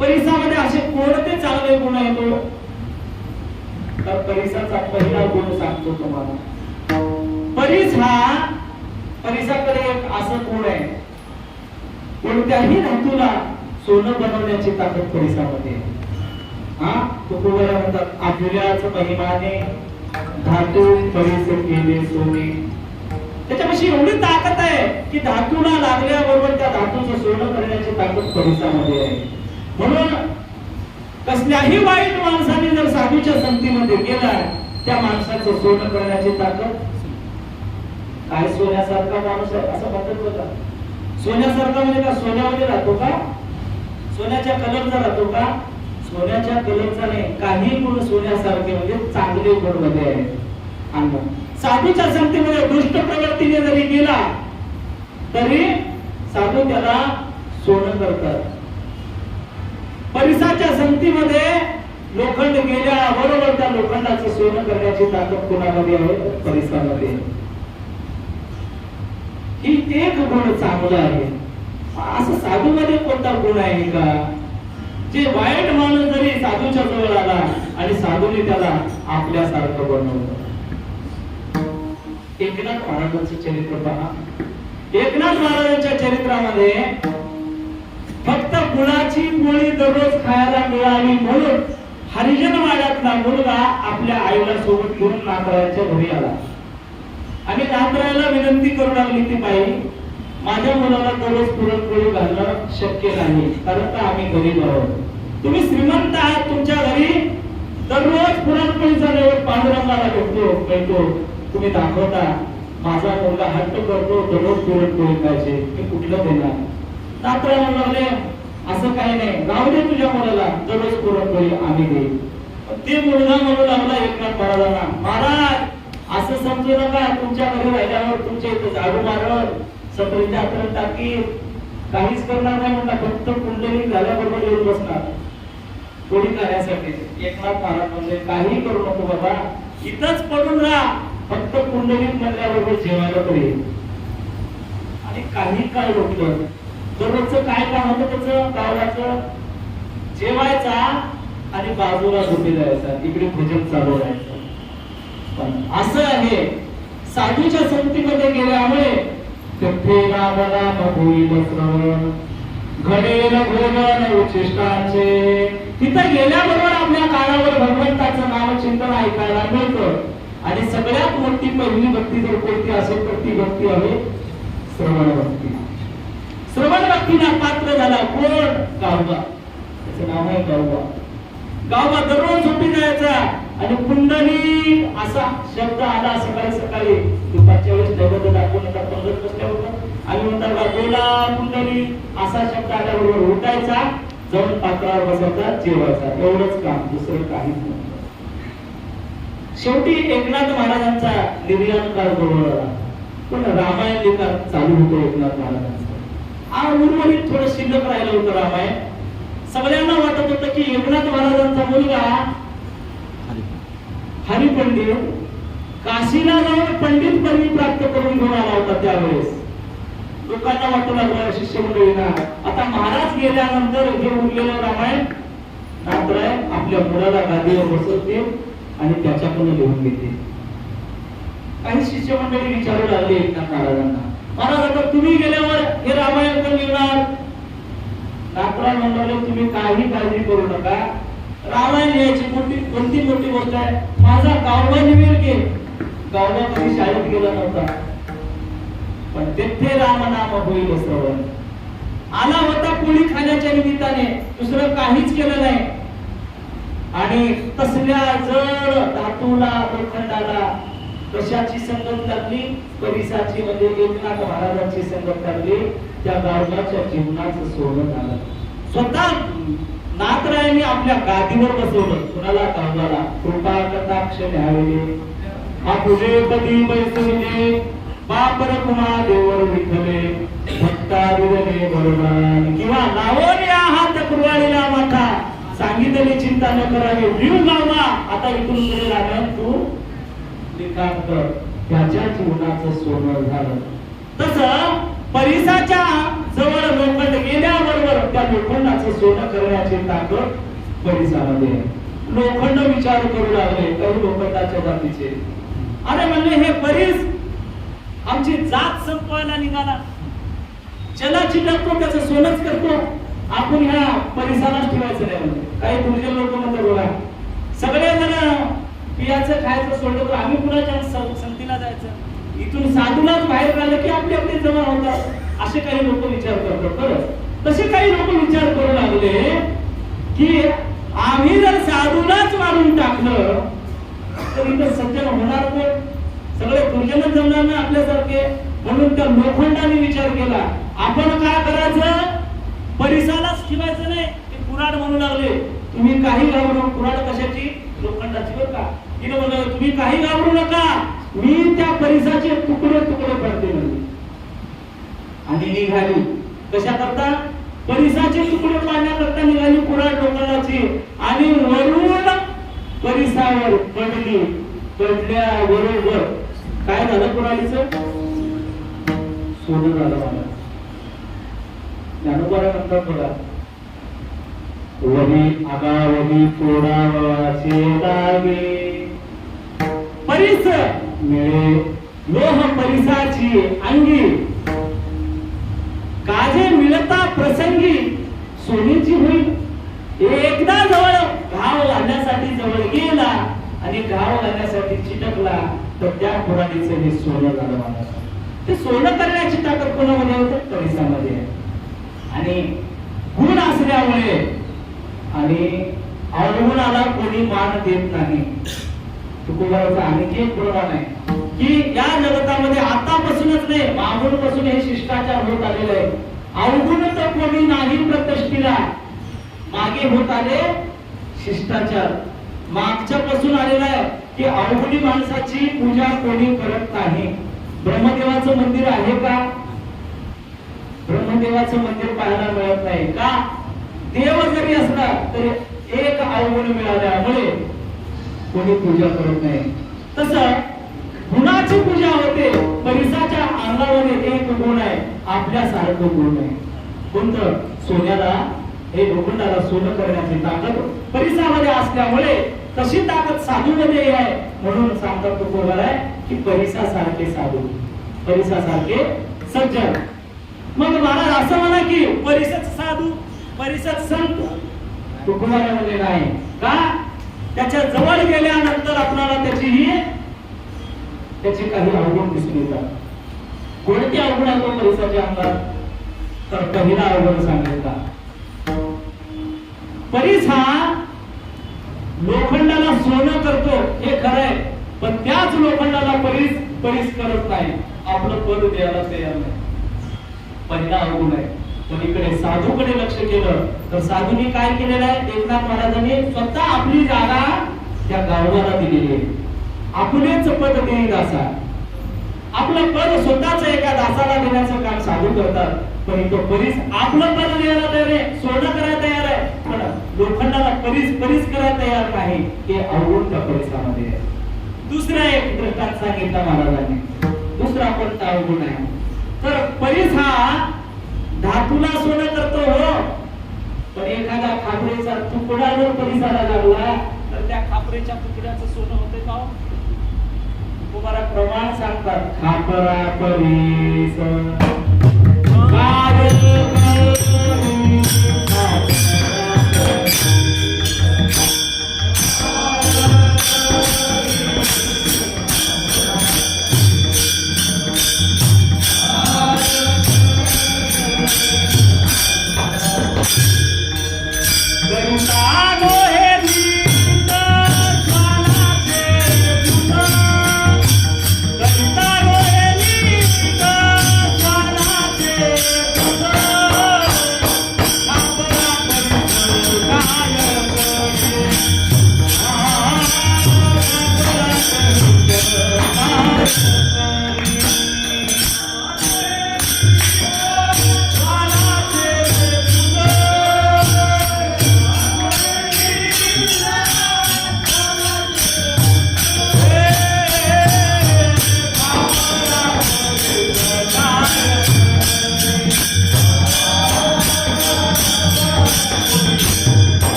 परिसामध्ये असे कोणते चांगले गुण आहेत? तर परिसाचा पहिला गुण सांगतो तुम्हाला. परिसाकडे एक असं गुण आहे, कोणत्याही धातूला सोनं बनवण्याची ताकद परिसामध्ये आहे. तुकोबारा म्हणतात आपल्याच महिमाने धातू परिस केले सोने. त्याच्यापाशी एवढी ताकद आहे की धातूला लागल्याबरोबर त्या धातूचं सोनं करण्याची ताकद परिसामध्ये आहे. म्हणून कसल्याही वाईट माणसाने जर साधूच्या संगतीमध्ये गेला, त्या माणसाचं सोनं करण्याची ताकद. काय सोन्यासारखा माणूस आहे असं म्हणतात बघा. सोन्यासारखा म्हणजे का सोन्यामध्ये राहतो का, सोन्याच्या कलरचा राहतो का? सोन्याच्या कलरचा नाही, काही गुण सोन्यासारखे म्हणजे चांगले गुण मध्ये आहे. साधूच्या संगतीमध्ये दुष्ट प्रवृत्तीने जरी गेला तरी साधू त्याला सोनं करतात. परिसाच्या संगतीमध्ये लोखंड गेल्या बरोबर त्या लोखंडाचं सोनं करण्याची ताकद कोणामध्ये आहे? परिसामध्ये. ही एक गुण चांगला आहे. असं साधूमध्ये कोणता गुण आहे का? जे वाईट माणूस जरी साधूच्या जवळ आला आणि साधूने त्याला आपल्यासारखं बनवलं. एकनाथ महाराजांचं चरित्र पहा. एकनाथ महाराजांच्या चरित्रामध्ये फक्त गुळाची पोळी दररोज खायला मिळावी म्हणून हरिजनवाड्यातला मुलगा आपल्या आईला सोबत घेऊन नातराच्या घरी आला आणि नातराला विनंती करू लागली ती बाई, माझ्या मुलाला दररोज पुरणपोळी घालणं शक्य नाही, कारण का आम्ही गरीब आहोत. तुम्ही श्रीमंत आहात, तुमच्या घरी दररोज पुरणपोळीचा नैवेद्य पांडुरंगाला मिळतो, तुम्ही दाखवता. माझा मुलगा हट्ट करतो दररोज पुरणपोळी खायचे, मी कुठलं देणार? नातरा म्हणले असं काही नाही, राहू दे तुझ्या मुलाला, दररोज पुरणपोळी आम्ही देऊ. ते मुलगा म्हणू लागला एकनाथ महाराजांना, महाराज असं समजू नका, तुमच्या घरी राहिल्यावर तुमच्या इथे झाडू मारत, सत्रीच्या हातात टाकी, काहीच करणार नाही म्हणला, फक्त कुंडली झाल्याबरोबर येऊन बसणार पोळी खाण्यासाठी. एकनाथ महाराज म्हणजे काही करू नको बाबा, इथंच पडून राहा, फक्त कुंडलीत म्हणल्याबरोबर जेवायला तरी. आणि काही काय रोखलं, दररोजचं काय काम होतं त्याचं गावाचं, जेवायचा आणि बाजूला झोपी जायचा, इकडे भजन चालू राहायचं. असं आहे साधूच्या संगतीमध्ये गेल्यामुळे तेथे रामाला होईल श्रवण, घडेल भोजन उच्छिष्टांचे. तिथं गेल्याबरोबर आपल्या कानावर भगवंताचं नामचिंतन ऐकायला मिळतं. आणि सगळ्यात मोठी पहिली भक्ती जर कोणती असेल तर ती भक्ती आहे श्रवण भक्ती. श्रवण भक्तीला पात्र झाला कोण? गावबा. त्याचं नाव आहे गावबा. गावबा दररोज झोपी जायचा आणि कुंडली असा शब्द आला सकाळी सकाळी, दुपारच्या वेळेस दैवत दाखवून येतात पंगत बसल्याबरोबर आणि म्हणतात बोला कुंडली, असा शब्द आल्याबरोबर उठायचा, जाऊन पात्रावर बसायचा, जेवायचा. एवढंच काम, दुसरं काहीच नाही. शेवटी एकनाथ महाराजांचा निर्याण काळ जवळ आला, पण रामायण लिखाण चालू होतं एकनाथ महाराजांचं. उर्वरित थोडं शिल्लक राहिलं होतं रामायण. सगळ्यांना वाटत होतं की एकनाथ महाराजांचा मुलगा हरिपंडित काशीला जाऊन पंडित पदवी प्राप्त करून घेऊन आला होता. त्यावेळेस लोकांना वाटू लागलं शिष्यमंडळींना, आता महाराज गेल्यानंतर हे उरलेलं रामायण नातराय आपल्या मुलाला गादीवर बसवते आणि त्याच्याकडून लिहून घेते. काही शिष्यमंडळी विचारू लागले एकनाथ महाराजांना, महाराज आता तुम्ही गेल्यावर हे रामायण कोण लिहिणार? नातराय म्हणाले तुम्ही काही काळजी करू नका, रामायण लिहायची कोणती मोठी गोष्ट आहे? माझा गावबा लिहिल की. गावबा कधी शाळेत गेला नव्हता, पण तेथे राम नाम होईल श्रवण. आला होता पोळी खाण्याच्या निमित्ताने, दुसरं काहीच केलं नाही. आणि तसल्या जड धातूला लोखंडाला कशाची संगत लागली? परिसाची, म्हणजे एकनाथ महाराजांची संगत लागली. त्या गावच्या जीवनाचं सोनं झालं. स्वतः नाथरायांनी आपल्या गादीवर बसवलं कुणाला कावळाला कृपा कटाक्ष न्यावले आपुले पदी बैसविले बाप रखुमा देवर विठले भक्ता विरले भगवान किंवा लावले हात कुरवाळीला माथा सांगितले चिंता न करावी जीव गावा आता इथून पुढे लागलं तू लिखाण कर त्याच्या जीवनाचं सोनं झालं. तसं परिसाच्या जवळ लोखंड गेल्याबरोबर त्या लोखंडाचं सोनं करण्याची ताकद परिसामध्ये आहे. लोखंड विचार करू लागले काही लोखंडाच्या जातीचे अरे म्हणले हे परिस आमची जात संपवायला निघाला चला चिटकतो त्याचं सोनच करतो आपण ह्या परिसालाच ठेवायचं नाही म्हणजे काही तुझे लोक म्हणतात बघा सगळे जण पियाचं खायचं सोडलं तर आम्ही कुणाच्या संगतीला जायचं इथून साधूलाच बाहेर काढलं की आपले आपले जमा होतात असे काही लोक विचार करतात बरं. तसे काही लोक विचार करू लागले की आम्ही जर साधूलाच मारून टाकलं तर इथं सज्जन होणार कोण सगळे दुर्जन जमणार ना आपल्यासारखे म्हणून त्या लोखंडाने विचार केला आपण काय करायचं परिसालाच ठेवायचं नाही. ते कुऱ्हाड म्हणू लागले तुम्ही काही घाबरू कुऱ्हाड कशाची लोखंडाची बरं का तिने म्हणलं तुम्ही काही घाबरू नका मी त्या परिसाचे तुकडे तुकडे करते म्हणजे आणि निघाली कशा करता परिसाचे तुकडे पाडण्याकरता निघाली कुऱ्हाड लोखंडाची आणि वरून परिसावर पडली पडल्याबरोबर काय झालं कुऱ्हाडीचं सोनं झालं मला ज्ञानोबा म्हणतात बघा वही आगावही तोडावाचे लागे परिस मिळे लोह परिसाची अंगी काजे मिळता प्रसंगी सोनीची होईल एकदा जवळ घाव घालण्यासाठी जवळ गेला आणि घाव घालण्यासाठी चिटकला तर त्या कुऱ्हाडीचं हे सोनं झालं मला. ते सोनं करण्याची ताकद कोणामध्ये होते परिसामध्ये आहे आणि गुण असल्यामुळे आणि अवगुणाला कोणी मान देत नाही. तुकोबाराचा आणखी एक प्रमाण आहे की या जगतामध्ये आतापासूनच नाही मागूनपासून हे शिष्टाचार होत आलेलं आहे. अवगुण तर कोणी नाही प्रतिष्ठीला मागे होत आले शिष्टाचार मागच्या पासून आलेला आहे की अवगुणी माणसाची पूजा कोणी करत नाही. ब्रह्मदेवाचं मंदिर आहे का ब्रह्मदेवाचं मंदिर पाहायला मिळत नाही का देव जरी असला तरी एक अवगुण मिळाल्यामुळे कोणी पूजा करत नाही. तसं गुणाची पूजा होते परिसाच्या अंगामध्ये एक गुण आहे आपल्यासारखं गुण आहे कोणतं सोन्याला हे लोखंडाला सोनं करण्याची ताकद परिसामध्ये असल्यामुळे तशी ताकद साधूमध्ये आहे म्हणून सांगतात तुकोबार आहे की परिसासारखे साधू परिसासारखे सज्जन. मग महाराज असं म्हणा की परिसच साधू परिसच संत तुकोबारामध्ये नाही का त्याच्या जवळ गेल्यानंतर आपल्याला त्याची काही अवगुण दिसून येतात. कोणती अवगुण आहे तो परिसाच्या अंगात तर पहिला अवगुण सांगितला परिस हा लोखंडाला सोनं करतो हे खरं आहे पण त्याच लोखंडाला परिस करत नाही आपलं पद द्यायला तयार नाही. पहिला अवगुण आहे. पलीकडे साधूकडे लक्ष केलं तर साधूंनी काय केलेलं आहे एकनाथ महाराजांनी स्वतः आपली जागा त्या गावाला दिलेली आहे. आपलेच पद देई दासा आपलं पद स्वतःच एका दासाला देण्याचं काम साधू करतात पण तो परिस आपलं पद द्यायला तयार आहे सोनं करायला तयार आहे पण लोखंडाला परिस करायला तयार नाही हे अवगुण त्या परिसामध्ये आहे. दुसरा एक दृष्टांत सांगितला महाराजांनी दुसरा कोणता अवगुण आहे तर परिस हा धातूला सोनं करतो हो पण एखादा खापरेचा तुकडा जर परिसाला लागला तर त्या खापरेच्या तुकड्याचं सोनं होते का तुम्हाला प्रमाण सांगतात खापरा परिस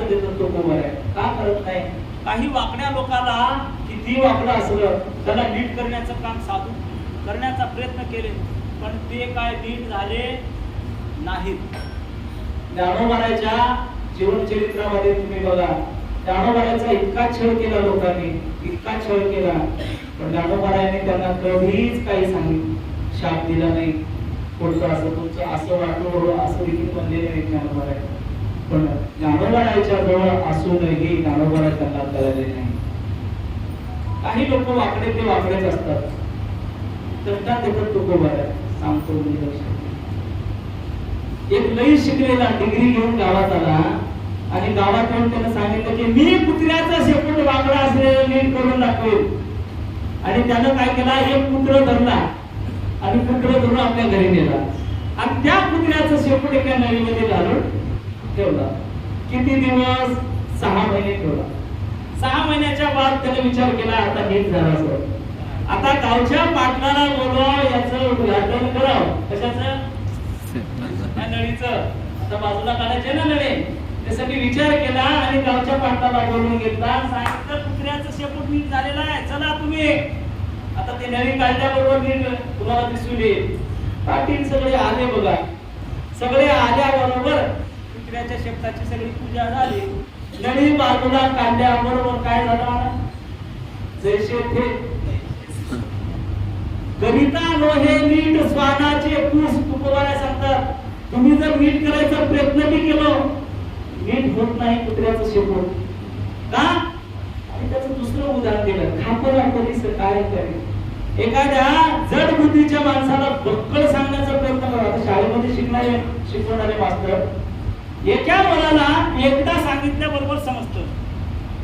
तर देतो तो कोबर आहे, का करत नाही? काही वाकड्या लोकांना किती वाकडं असलं त्याला नीट करण्याचं काम साधू करण्याचा प्रयत्न केले, पण ते काय नीट झाले नाहीत. ज्ञानोबाच्या जीवनचरित्रामध्ये तुम्ही बघा, ज्ञानोबाचा इतका छळ केला लोकांनी, इतका छळ केला, पण ज्ञानोबाने त्यांना कधीच काही शाप दिला नाही. कोणतं असं तुमचं असं वाटलं असं देखील म्हणलेलं नाही ज्ञानोबाने. पण ज्ञानोबाच्या जवळ असूनही ज्ञानोबाला त्यांना कळले नाही. काही लोक वाकडे ते वाकडेच असतात, त्यांना देतात तुकोबा सांगतो मी लक्षात. एक लई शिकलेला डिग्री घेऊन गावात आला आणि गावात येऊन त्याने सांगितलं की मी कुत्र्याचा शेपूट वाकडा असेल नीट करून दाखवेल. आणि त्यानं काय केला, एक कुत्र धरला आणि कुत्र धरून आपल्या घरी नेला आणि त्या कुत्र्याचं शेपूट एका नळीमध्ये घालून ठेवला. किती दिवस? 6 महिने ठेवला. 6 महिन्याच्या बाद त्याने विचार केला आता नीट झाला सर, आता गावच्या पाटलाला बोलवा, याचं उद्घाटन करावं. कशाचं? या नळीचं. आता बाजूला काढायचे ना नळे, त्यासाठी विचार केला आणि गावच्या पाटलाला बोलवून घेतला. सांगितलं कुत्र्याचं शेपूट नीट झालेलं आहे, चला तुम्ही. आता ते नळी काढल्याबरोबर नीट तुम्हाला दिसून येईल. पाटील सगळे आले बघा, सगळे आल्याबरोबर कुत्र्याच्या शेपटाची सगळी पूजा झाली. नळी बाजूला काढल्याबरोबर काय झालं? जैसे थे कविता लोहे नीट स्वानाचे पूस तुकोबाला सांगतात. तुम्ही जर नीट करायचा प्रयत्न बी केलो, नीट होत नाही कुत्र्याचं शेपूट. का? आणि त्याचं दुसरं उदाहरण दिलं, खापरा परिस काय करेल. एखाद्या जड बुद्धीच्या माणसाला बक्कळ सांगण्याचा प्रयत्न करा. आता शाळेमध्ये शिकवणारे मास्तर एका मुलाला एकदा सांगितल्याबरोबर समजतं,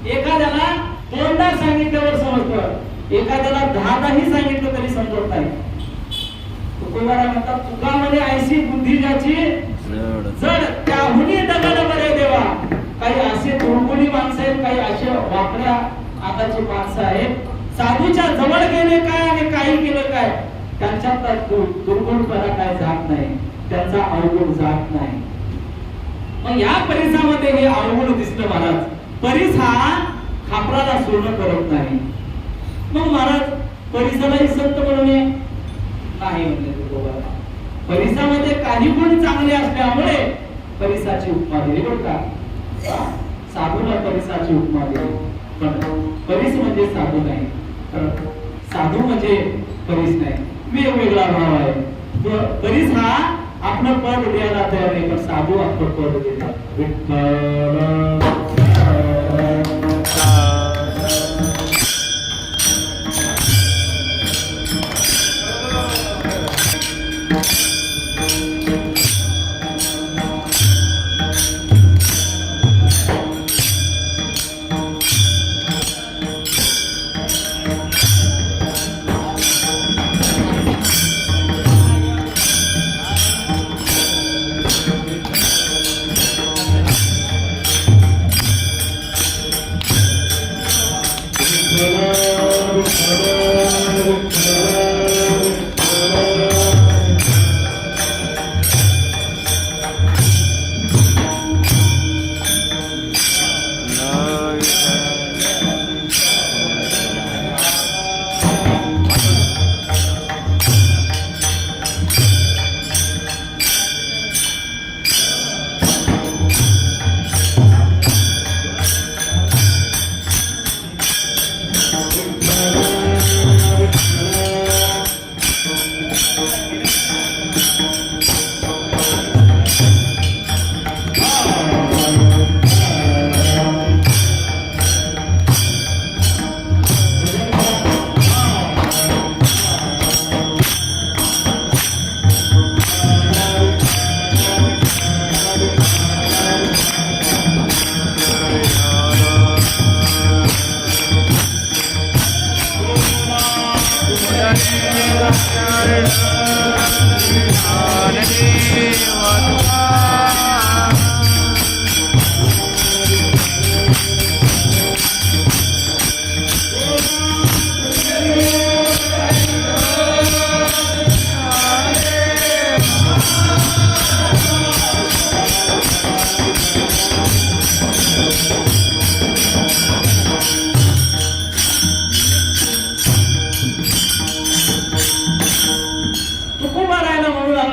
एखाद्याला 2दा सांगितल्यावर समजतं, एखाद्याला 10दाही सांगितलं तरी समजत नाही. तुकोबारा म्हणतात तुका म्हणे ऐशी बुद्धी ज्याची जड त्याहुनी दगड बरे देवा. काही असे दुर्गुणी माणसं आहेत, काही असे वाकड्या आकाराची माणसं आहेत. साधूच्या जवळ गेले काय आणि काही केलं काय, त्यांच्यात दुर्गुणपणा काय जात नाही, त्यांचा अवगुण जात नाही. मग या परिसामध्ये हे अवगुण दिसलं महाराज. परिस हा खापराला सोनं करत नाही. मग महाराज परिसालाही संत म्हणून नाही म्हणले तुकोबारा. परिसामध्ये काही गुण चांगले असल्यामुळे परिसाची उपमा दिली बरं का. साधूला परिसाची उपमा दिली, पण परिस म्हणजे साधू नाही, साधू म्हणजे परिस नाही, वेगवेगळा भाव आहे. परिस हा आपलं पद द्यायला तयार नाही, पण साधू आपलं पद देतात. विठ्ठल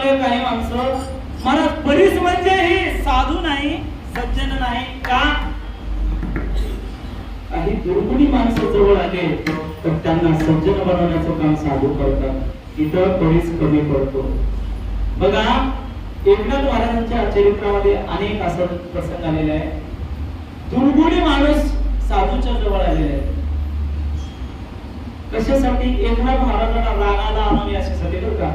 म्हणणारे काही माणसं, महाराज बरीच म्हणजे ही साधू नाही, सज्जन नाही का? काही दुर्गुणी माणसं जवळ आले तर त्यांना सज्जन बनवण्याचं काम साधू करतात. इथं बरीच कमी पडतो. बघा, एकनाथ महाराजांच्या चरित्रामध्ये अनेक असं प्रसंग आलेले आहे. दुर्गुणी माणूस साधूच्या जवळ आलेले आहे. कशासाठी? एकनाथ महाराजांना रागाला आणून याच्यासाठी बरं का.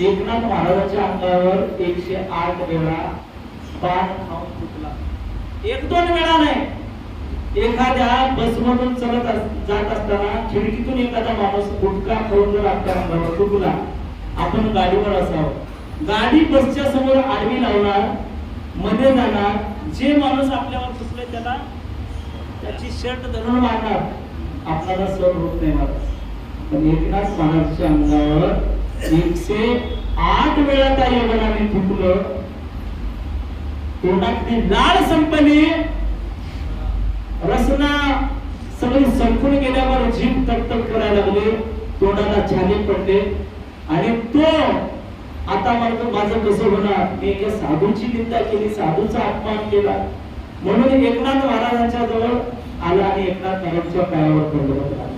एकनाथ महाराजांच्या अंगावर 108 वेळा बाण खाऊन फुटला. 1-2 वेळा नाही. एखाद्या बसमधून जात असताना खिडकीतून एखादा माणूस गुटखा खाऊन जर आपल्या अंगावर फुटला, आपण गाडीवर असावं, गाडी बसच्या समोर आडवी लावणार, मध्ये जाणार, जे माणूस आपल्यावर फुटले त्याला त्याची शर्ट धरून मारणार, आपल्याला सहन होत नाही महाराज. पण एकनाथ महाराजांच्या अंगावर 108 वेळा त्या यवनाने फुटलं. तोंडातली लाळ संपली, रसना सगळी संपून गेल्यावर जीभ तडतड करायला लागले, तोंडाला छाले पडले आणि तो आता म्हणतो माझं कसं होणार, मी एका साधूची निंदा केली, साधूचा अपमान केला. म्हणून एकनाथ महाराजांच्या जवळ आला आणि एकनाथ महाराजांच्या पायावर पडला.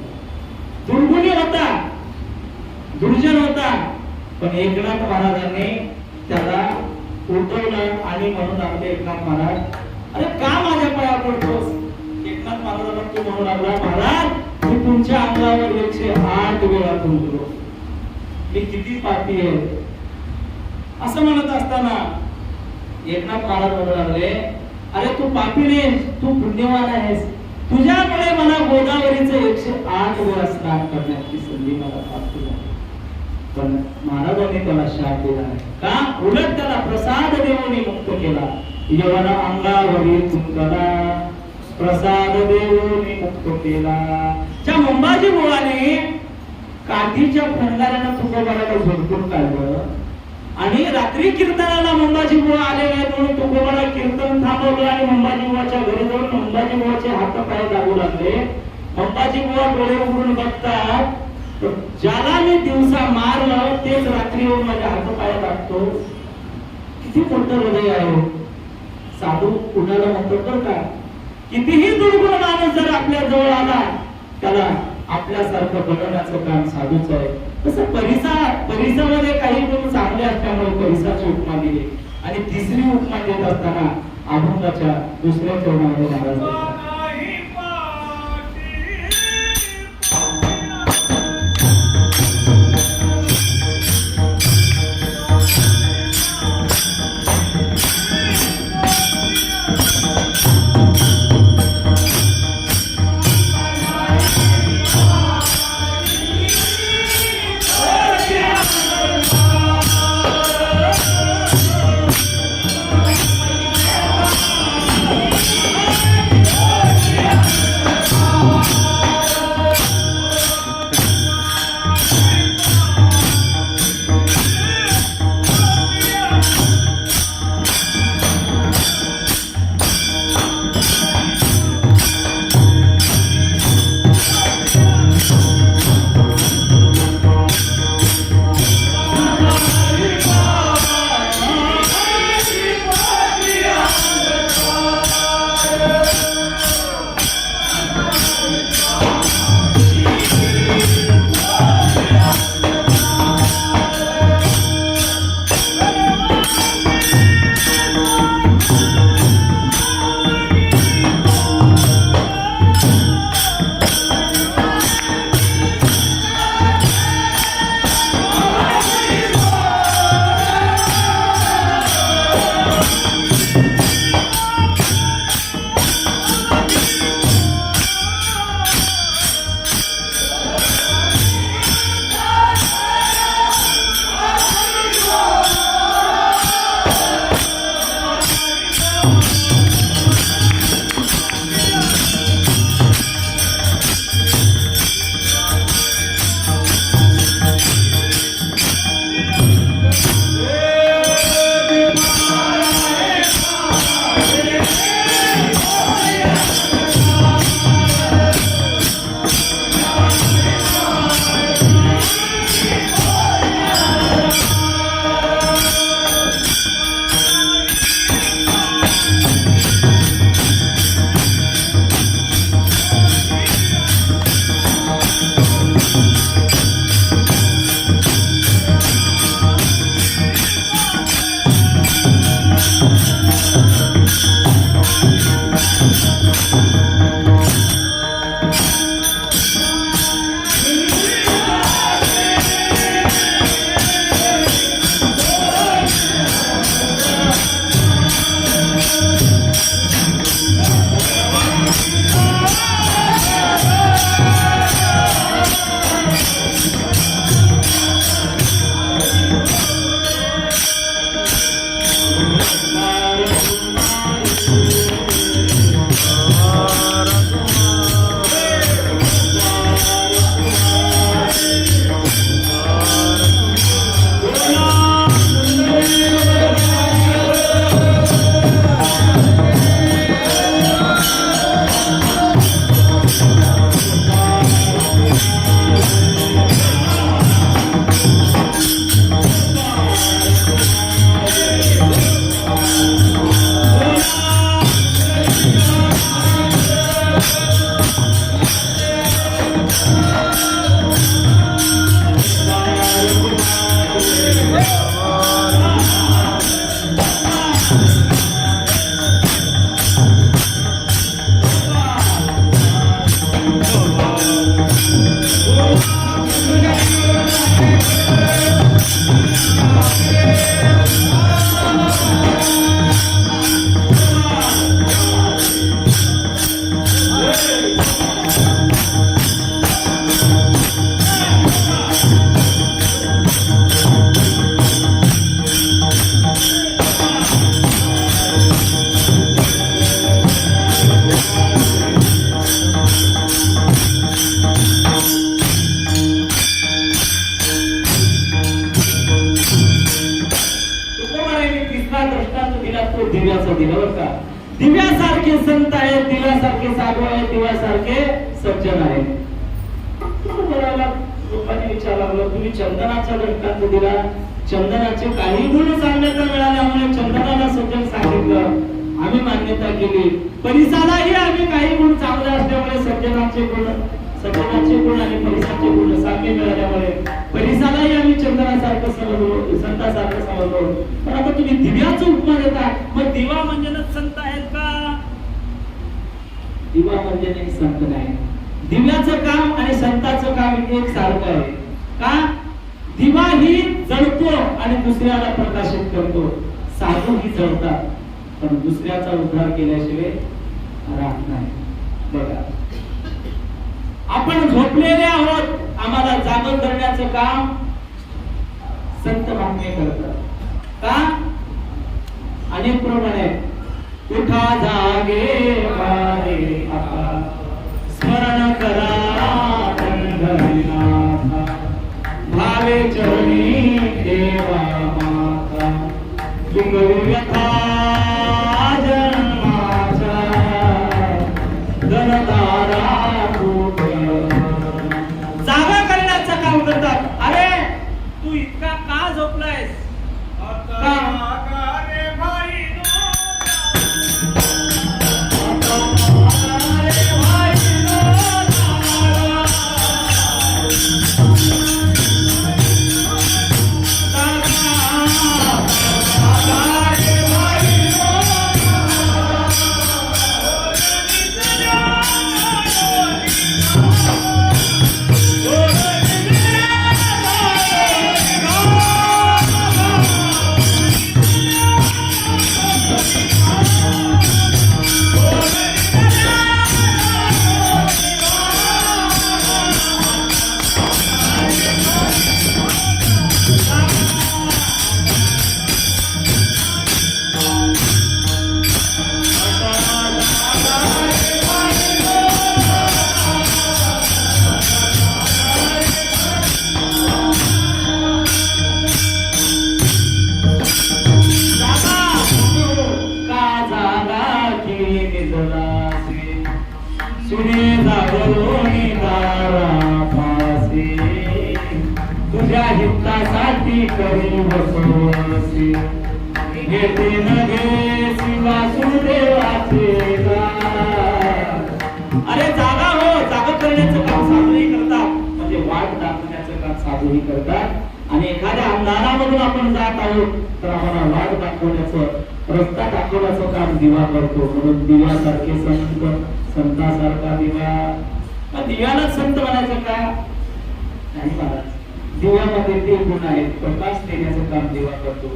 दुर्गुणी होता, दुर्जन होता, पण एकनाथ महाराजांनी त्याला उठवलं आणि म्हणून आपले एकनाथ महाराज, अरे का माझ्या पाया पडतोस? एकनाथ महाराजांना तू म्हणू लागला, महाराज मी तुमच्या अंगावर 108 वेळा फुटलो, मी किती पापी आहे. असं म्हणत असताना एकनाथ महाराज म्हणू लागले, अरे तू पापी नाही, तू पुण्यवान आहेस. तुझ्यामुळे मला गोदावरीचे 108 वेळा स्नान करण्याची संधी मला प्राप्त झाली. पण महाराजांनी त्याला शाप दिला नाही का? उलट त्याला प्रसाद देऊन मुक्त केला. यवन अंगावरील तुमचा प्रसाद देऊन मुक्त केला. ज्या मंबाजी बुवाने काठीच्या फंदारानं तुकोबाला झोडपून काढलं आणि रात्री कीर्तनाला मंबाजी बुवा आले नाहीत म्हणून तुकोबाला कीर्तन थांबवलं आणि मंबाजी बुवाच्या घरी जाऊन मंबाजी बुवाचे हात पाय दाबू लागले. मंबाजी बुवा डोळे उघडून बघतात, ज्याला मी दिवसा मारलं तेच रात्री येऊन माझ्या हात पाय दाबतो. किती मोठं हृदय आहे. साधू कुणाला म्हणतो तर का? कितीही दुर्गुण माणूस जर आपल्या जवळ आला त्याला आपल्यासारखं बनवण्याचं काम साधूच आहे. तसं परिसामध्ये काही गुण चांगले असल्यामुळे परिसाची उपमा दिली आणि तिसरी उपमा देत असताना अभंगाच्या दुसऱ्या चरणामध्ये महाराज दिव्याचं दिलं बरं का. दिव्यासारखे संत आहेत, दिव्यासारखे साधू आहेत, दिव्यासारखे सज्जन आहेत. बरोबर लोकांनी विचारलं तुम्ही चंदनाचा दृष्टांत दिला, चंदनाचे काही गुण सांगण्यात मिळाल्यामुळे चंदनाला सज्जन सांगितलं, आम्ही मान्यता केली. परिसालाही आम्ही काही गुण चांगले असल्यामुळे सज्जनाचे गुण आणि परिसाचे गुण साम्य मिळाल्यामुळे परिसालाही आम्ही चंदनासारखं समजलो, संतासारखं समजलो. पण आता तुम्ही दिव्याचा उपमा देता, मग दिवा म्हणजे ना संत आहेत का? दिवा म्हणजे नाही, संत नाही. दिव्याचं काम आणि संताचं काम एक सारखं आहे का? दिवा ही जळतो आणि दुसऱ्याला प्रकाशित करतो. साधू ही जळतात पण दुसऱ्याचा उद्धार केल्याशिवाय राहत नाही. बघा आपण झोपलेले आहोत, आम्हाला जागृत करण्याचं काम संत महात्मे करतात का? अनेक प्रमाणे उठा जागे वारे आता, स्मरण करा पंढरीनाथा, भावे चरणी देवा माता, लिंगवी व्यथा जन्माचा गणतारा जागा करण्याचं काम करतात. अरे तू इतका का झोपलायस? तुझ्या हितासाठी करी वसवासी, घेते न घे शिवा सुदेवाचे. अरे जागा हो, जागा करण्याचं काम साधूही करतात, म्हणजे वाट दाखवण्याचं काम साधूही करतात. आणि एखाद्या अंधारामधून आपण जात आहोत तर आम्हाला वाट दाखवण्याचं, रस्ता दाखवण्याचं काम दिवा करतो. म्हणून दिव्यासारखे संत, संतासारखा दिवा. दिव्याला संत म्हणायचं का? नाही महाराज, दिव्यामध्ये ते गुण आहेत, प्रकाश देण्याचं काम दिवा करतो.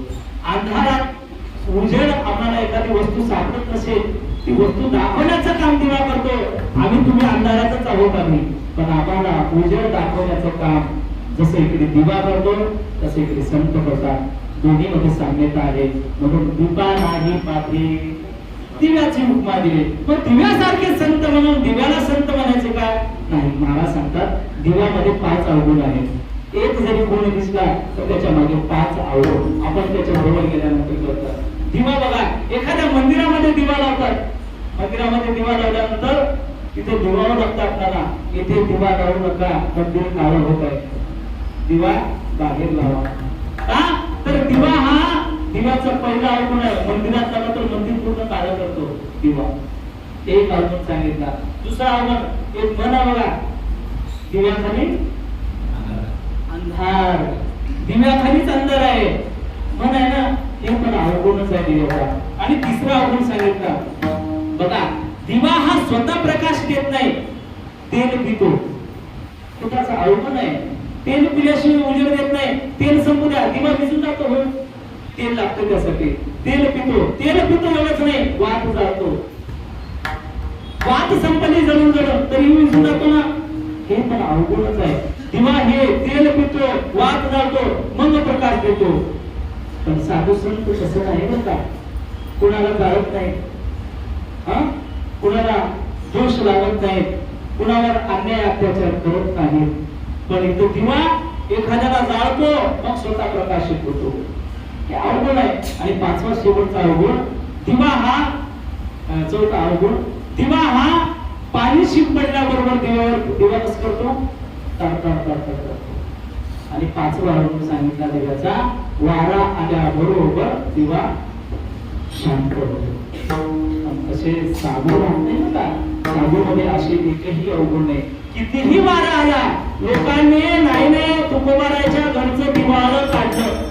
अंधारात उजेड आम्हाला एखादी वस्तू सापडत नसेल, ती वस्तू दाखवण्याचं काम दिवा करतो. आम्ही तुम्ही अंधारातच आहोत आम्ही, पण आम्हाला उजेड दाखवण्याचं काम जसं इकडे दिवा करतो तसे इकडे संत करतात. दोन्ही मध्ये साम्यता आहे. म्हणून दिवा नाही पाठी, दिव्याची उपमा दिली. पण दिव्यासारखे संत म्हणून दिव्याला संत म्हणायचे का? नाही. महाराज सांगतात दिव्यामध्ये 5 अवगुण आहेत. एक जरी गुण दिसला तर त्याच्या मागे 5 अवगुण आपण त्याच्या बरोबर गेल्यानंतर करतात. दिवा बघा, एखाद्या मंदिरामध्ये दिवा लावतात, मंदिरामध्ये दिवा लावल्यानंतर तिथे दिवा लागतं आपल्याला, इथे दिवा लावू नका, मंदिर काळं होत आहे, दिवा बाहेर लावा. का? तर दिवा हा दिव्याचा पहिला अवगुण आहे. मंदिरात लावला तर मंदिर पूर्ण काळं करतो दिवा. एक अवगुण सांगितला. दुसरा अवगुण एक म्हणा बघा, दिव्याखाली अंधार, दिव्याखालीच अंधार आहे म्हण आहे ना, हे पण अवगुणच आहे दिव्याचा. आणि तिसरा अवगुण सांगितला बघा, दिवा हा स्वतः प्रकाश देत नाही, तेल पितो. तो त्याचा अवगुण आहे. तेल पिल्याशिवाय उजेड देत नाही. तेल संपू द्या, दिवा विझून जातो, हो तेल लागतं त्यासाठी. तेल पितो, तेल पितो एवढंच नाही, वात जातो. वात संपली जळून जळून तरी विझून जातो ना, हे पण अवगुणच आहे. दिवा हे तेल पितो, वात जातो, मग प्रकाश देतो. पण साधू संत तसं नाही बरं का, कुणाला जाळत नाही, कुणाला दोष लावत नाही, कुणावर अन्याय अत्याचार करत नाही. पण इथं दिवा एखाद्याला जाळतो मग स्वतः प्रकाशित होतो. हे अवगुण आहे. आणि 5वा शेवटचा अवगुण, दिवा हा चौथा अवगुण, दिवा हा पाणी शिंपडल्याबरोबर दिवा कसं करतो, तडतड करतो. आणि पाचवा अवगुण सांगितला दिव्याचा, वारा आल्याबरोबर दिवा शांत होतो. असे साधू म्हणते ना का, साधूमध्ये असे एकही अवगुण नाही. कितीही वारा आला, लोकांनी नाही तुकोबाराच्या घरचं दिवाळं काढलं,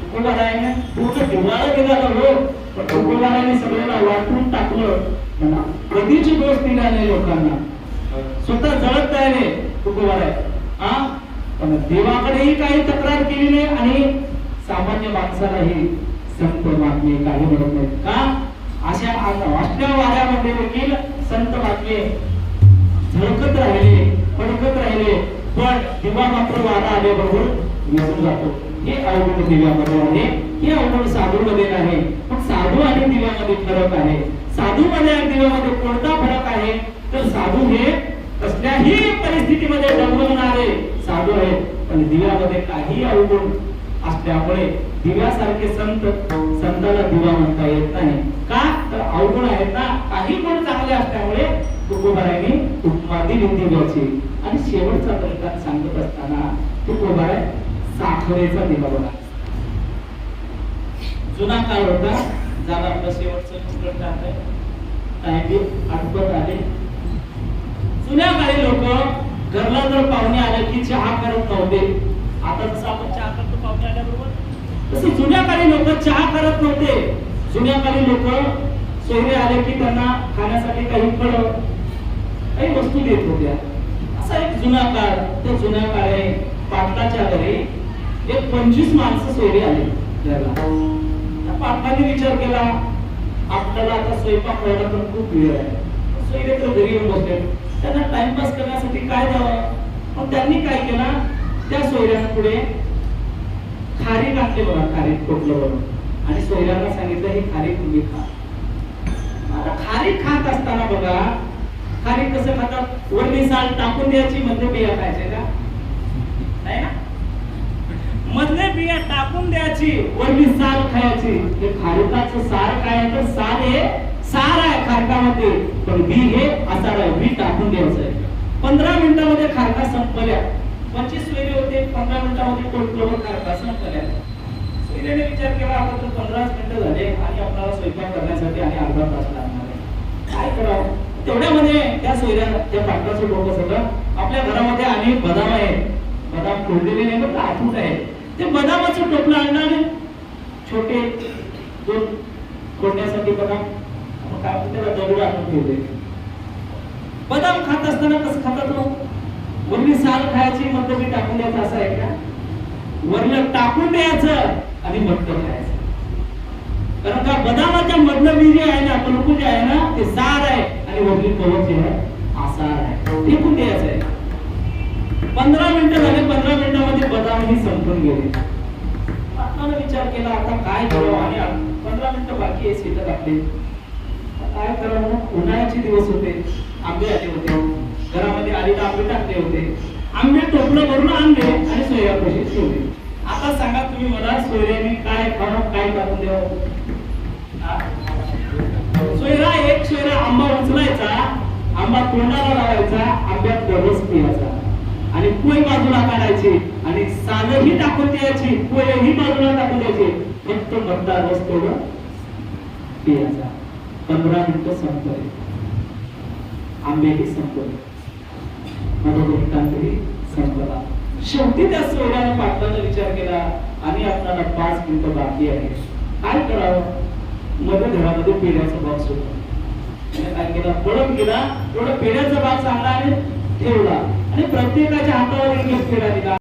तुकोबाराने पूर्ण दिवाळं निघालं हो, पण तुकोबाराने सगळ्यांना वाटून टाकलं. कधीच दोष दिला नाही लोकांना, स्वतः जळत राहिले तुकोबाराय. पण देवाकडेही काही तक्रार केली नाही आणि सामान्य माणसालाही संत महात्मे काही म्हणत नाहीत का. अशा वाचल्या वाऱ्यामध्ये देखील संत महात्मे झळकत राहिले, पडकत राहिले, पण दिवा मात्र वारा आल्याबरोबर विसरून जातो. हे अवगुण दिव्यामध्ये आहे, हे अवगुण साधूमध्ये नाही. पण साधू आणि दिव्यामध्ये फरक आहे. साधूमध्ये आणि दिव्यामध्ये कोणता फरक आहे, तर साधू हे कसल्याही परिस्थितीमध्ये डगमगणारे साधू आहेत, पण दिव्यामध्ये काही अवगुण असल्यामुळे दिव्यासारखे संताला दिवा म्हणता येत नाही. का तर अवगुण आहेत ना, काही गुण चांगले असल्यामुळे तुकोबारायांनी उपमा दिली दिव्याची. आणि शेवटचा दर्शन सांगत असताना तुकोबाराय साखरेचा दिवा बघा. जुना काळ होता, झाला आपला शेवटचं आठवत आले. जुन्या काळी लोक घरला जर पाहुणे आले की चहा करत नव्हते. आता जसं आपण चहा करतो पाहुणे आल्याबरोबर, तसे जुन्या काळी लोक चहा करत नव्हते. जुन्या काळी लोक सोयरे आले की त्यांना खाण्यासाठी काही फळं, काही वस्तू देत होत्या. असा एक जुना काळ. त्या जुन्या काळी पाटलाच्या घरी एक 25 माणसं सोयरे आले घरला. पाटलाने विचार केला, आपल्याला आता स्वयंपाक व्हायला पण खूप वेळ आहे, सोयरे तर घरी येऊन बसले, त्यांना टाइमपास करण्यासाठी काय द्यावं. मग त्यांनी काय केला, त्या सोयऱ्यांपुढे खारीक आणले बघा, खारीक टोपलं बघा, आणि सोयऱ्यांना सांगितलं हे खारीक तुम्ही खा. आता खारीक खात असताना बघा, खारीक कसं खातात, वरली साल टाकून द्यायची, मधले बिया खायचे का नाही ना, मधले बिया टाकून द्यायची, वरली साल खायची. हे खारीकाचं सार काय आहे, तर साल हे सार आहे खारकामध्ये, पण बी हे आसार आहे, बी टाकून द्यायचं आहे. 15 मिनिटांमध्ये खारका संपल्या. 25 सोयरे होते, 15 मिनिटांमध्ये टोटल खारका संपल्या. सोयऱ्याने विचार केला, आता तर 15 मिनिटं झाले आणि आपल्याला स्वयंपाक करण्यासाठी आणि अर्धा तास लागणार आहे, काय करावं. तेवढ्यामध्ये त्या सोयऱ्या, त्या पाटलाचं डोकं सगळं, आपल्या घरामध्ये अनेक बदाम आहेत, बदाम फोडलेले नाही बघा, आठवत आहे, ते बदामाचं टोपलं आणणार, छोटे 2 फोडण्यासाठी बदाम, काय त्याला दगड आणून ठेवले. बदाम खात असताना कसं खातात लोक, वरली साल खायची, मधलं बी टाकून द्यायचं, असं आहे का. वरलं टाकून द्यायचं आणि मधलं खायचं. कारण का बदामाच्या मधलं बी जे आहे ना, पलकू जे आहे ना, ते सार आहे, आणि वरली कवच जे आहे आसार आहे, फेकून द्यायचं आहे. 15 मिनिटं झाले, 15 मिनिटांमध्ये बदाम ही संपून गेले. पाटलाने विचार केला, आता काय करावं, आणि 15 मिनिटं बाकी आहे शिल्लक आपले, काय करावं. उन्हाळ्याचे दिवस होते, आंबे आले होते, घरामध्ये आलेले आंबे टाकले होते, आंबे टोपलं भरून आणले आणि सोयऱ्यापाशी ठेवले. आता सांगा तुम्ही मला, सोयऱ्याने काय खावं, काय टाकून द्यावं. सोयरा, एक सोयरा आंबा उचलायचा, आंबा तोंडाला लावायचा, आंब्यात रस पियाचा, आणि पोय बाजूला काढायची, आणि सालही टाकून द्यायची, पोयही बाजूला टाकून द्यायची, फक्त मधला रस तेवढं पियाचा. 15 मिनिटं संपले, आंबेही संपले, मधोमधांतही संपला. शेवटी त्या सोयऱ्याने पाटलाने विचार केला, आणि आपल्याला 5 मिनिटं बाकी आहे, काय करावं. मध्ये घरामध्ये पेढ्याचा बॉक्स होता, त्याने काय केला, पळत गेला, तेवढा पेढ्याचा बॉक्स आणला आणि ठेवला, आणि प्रत्येकाच्या हातावर एक पेढा दिला.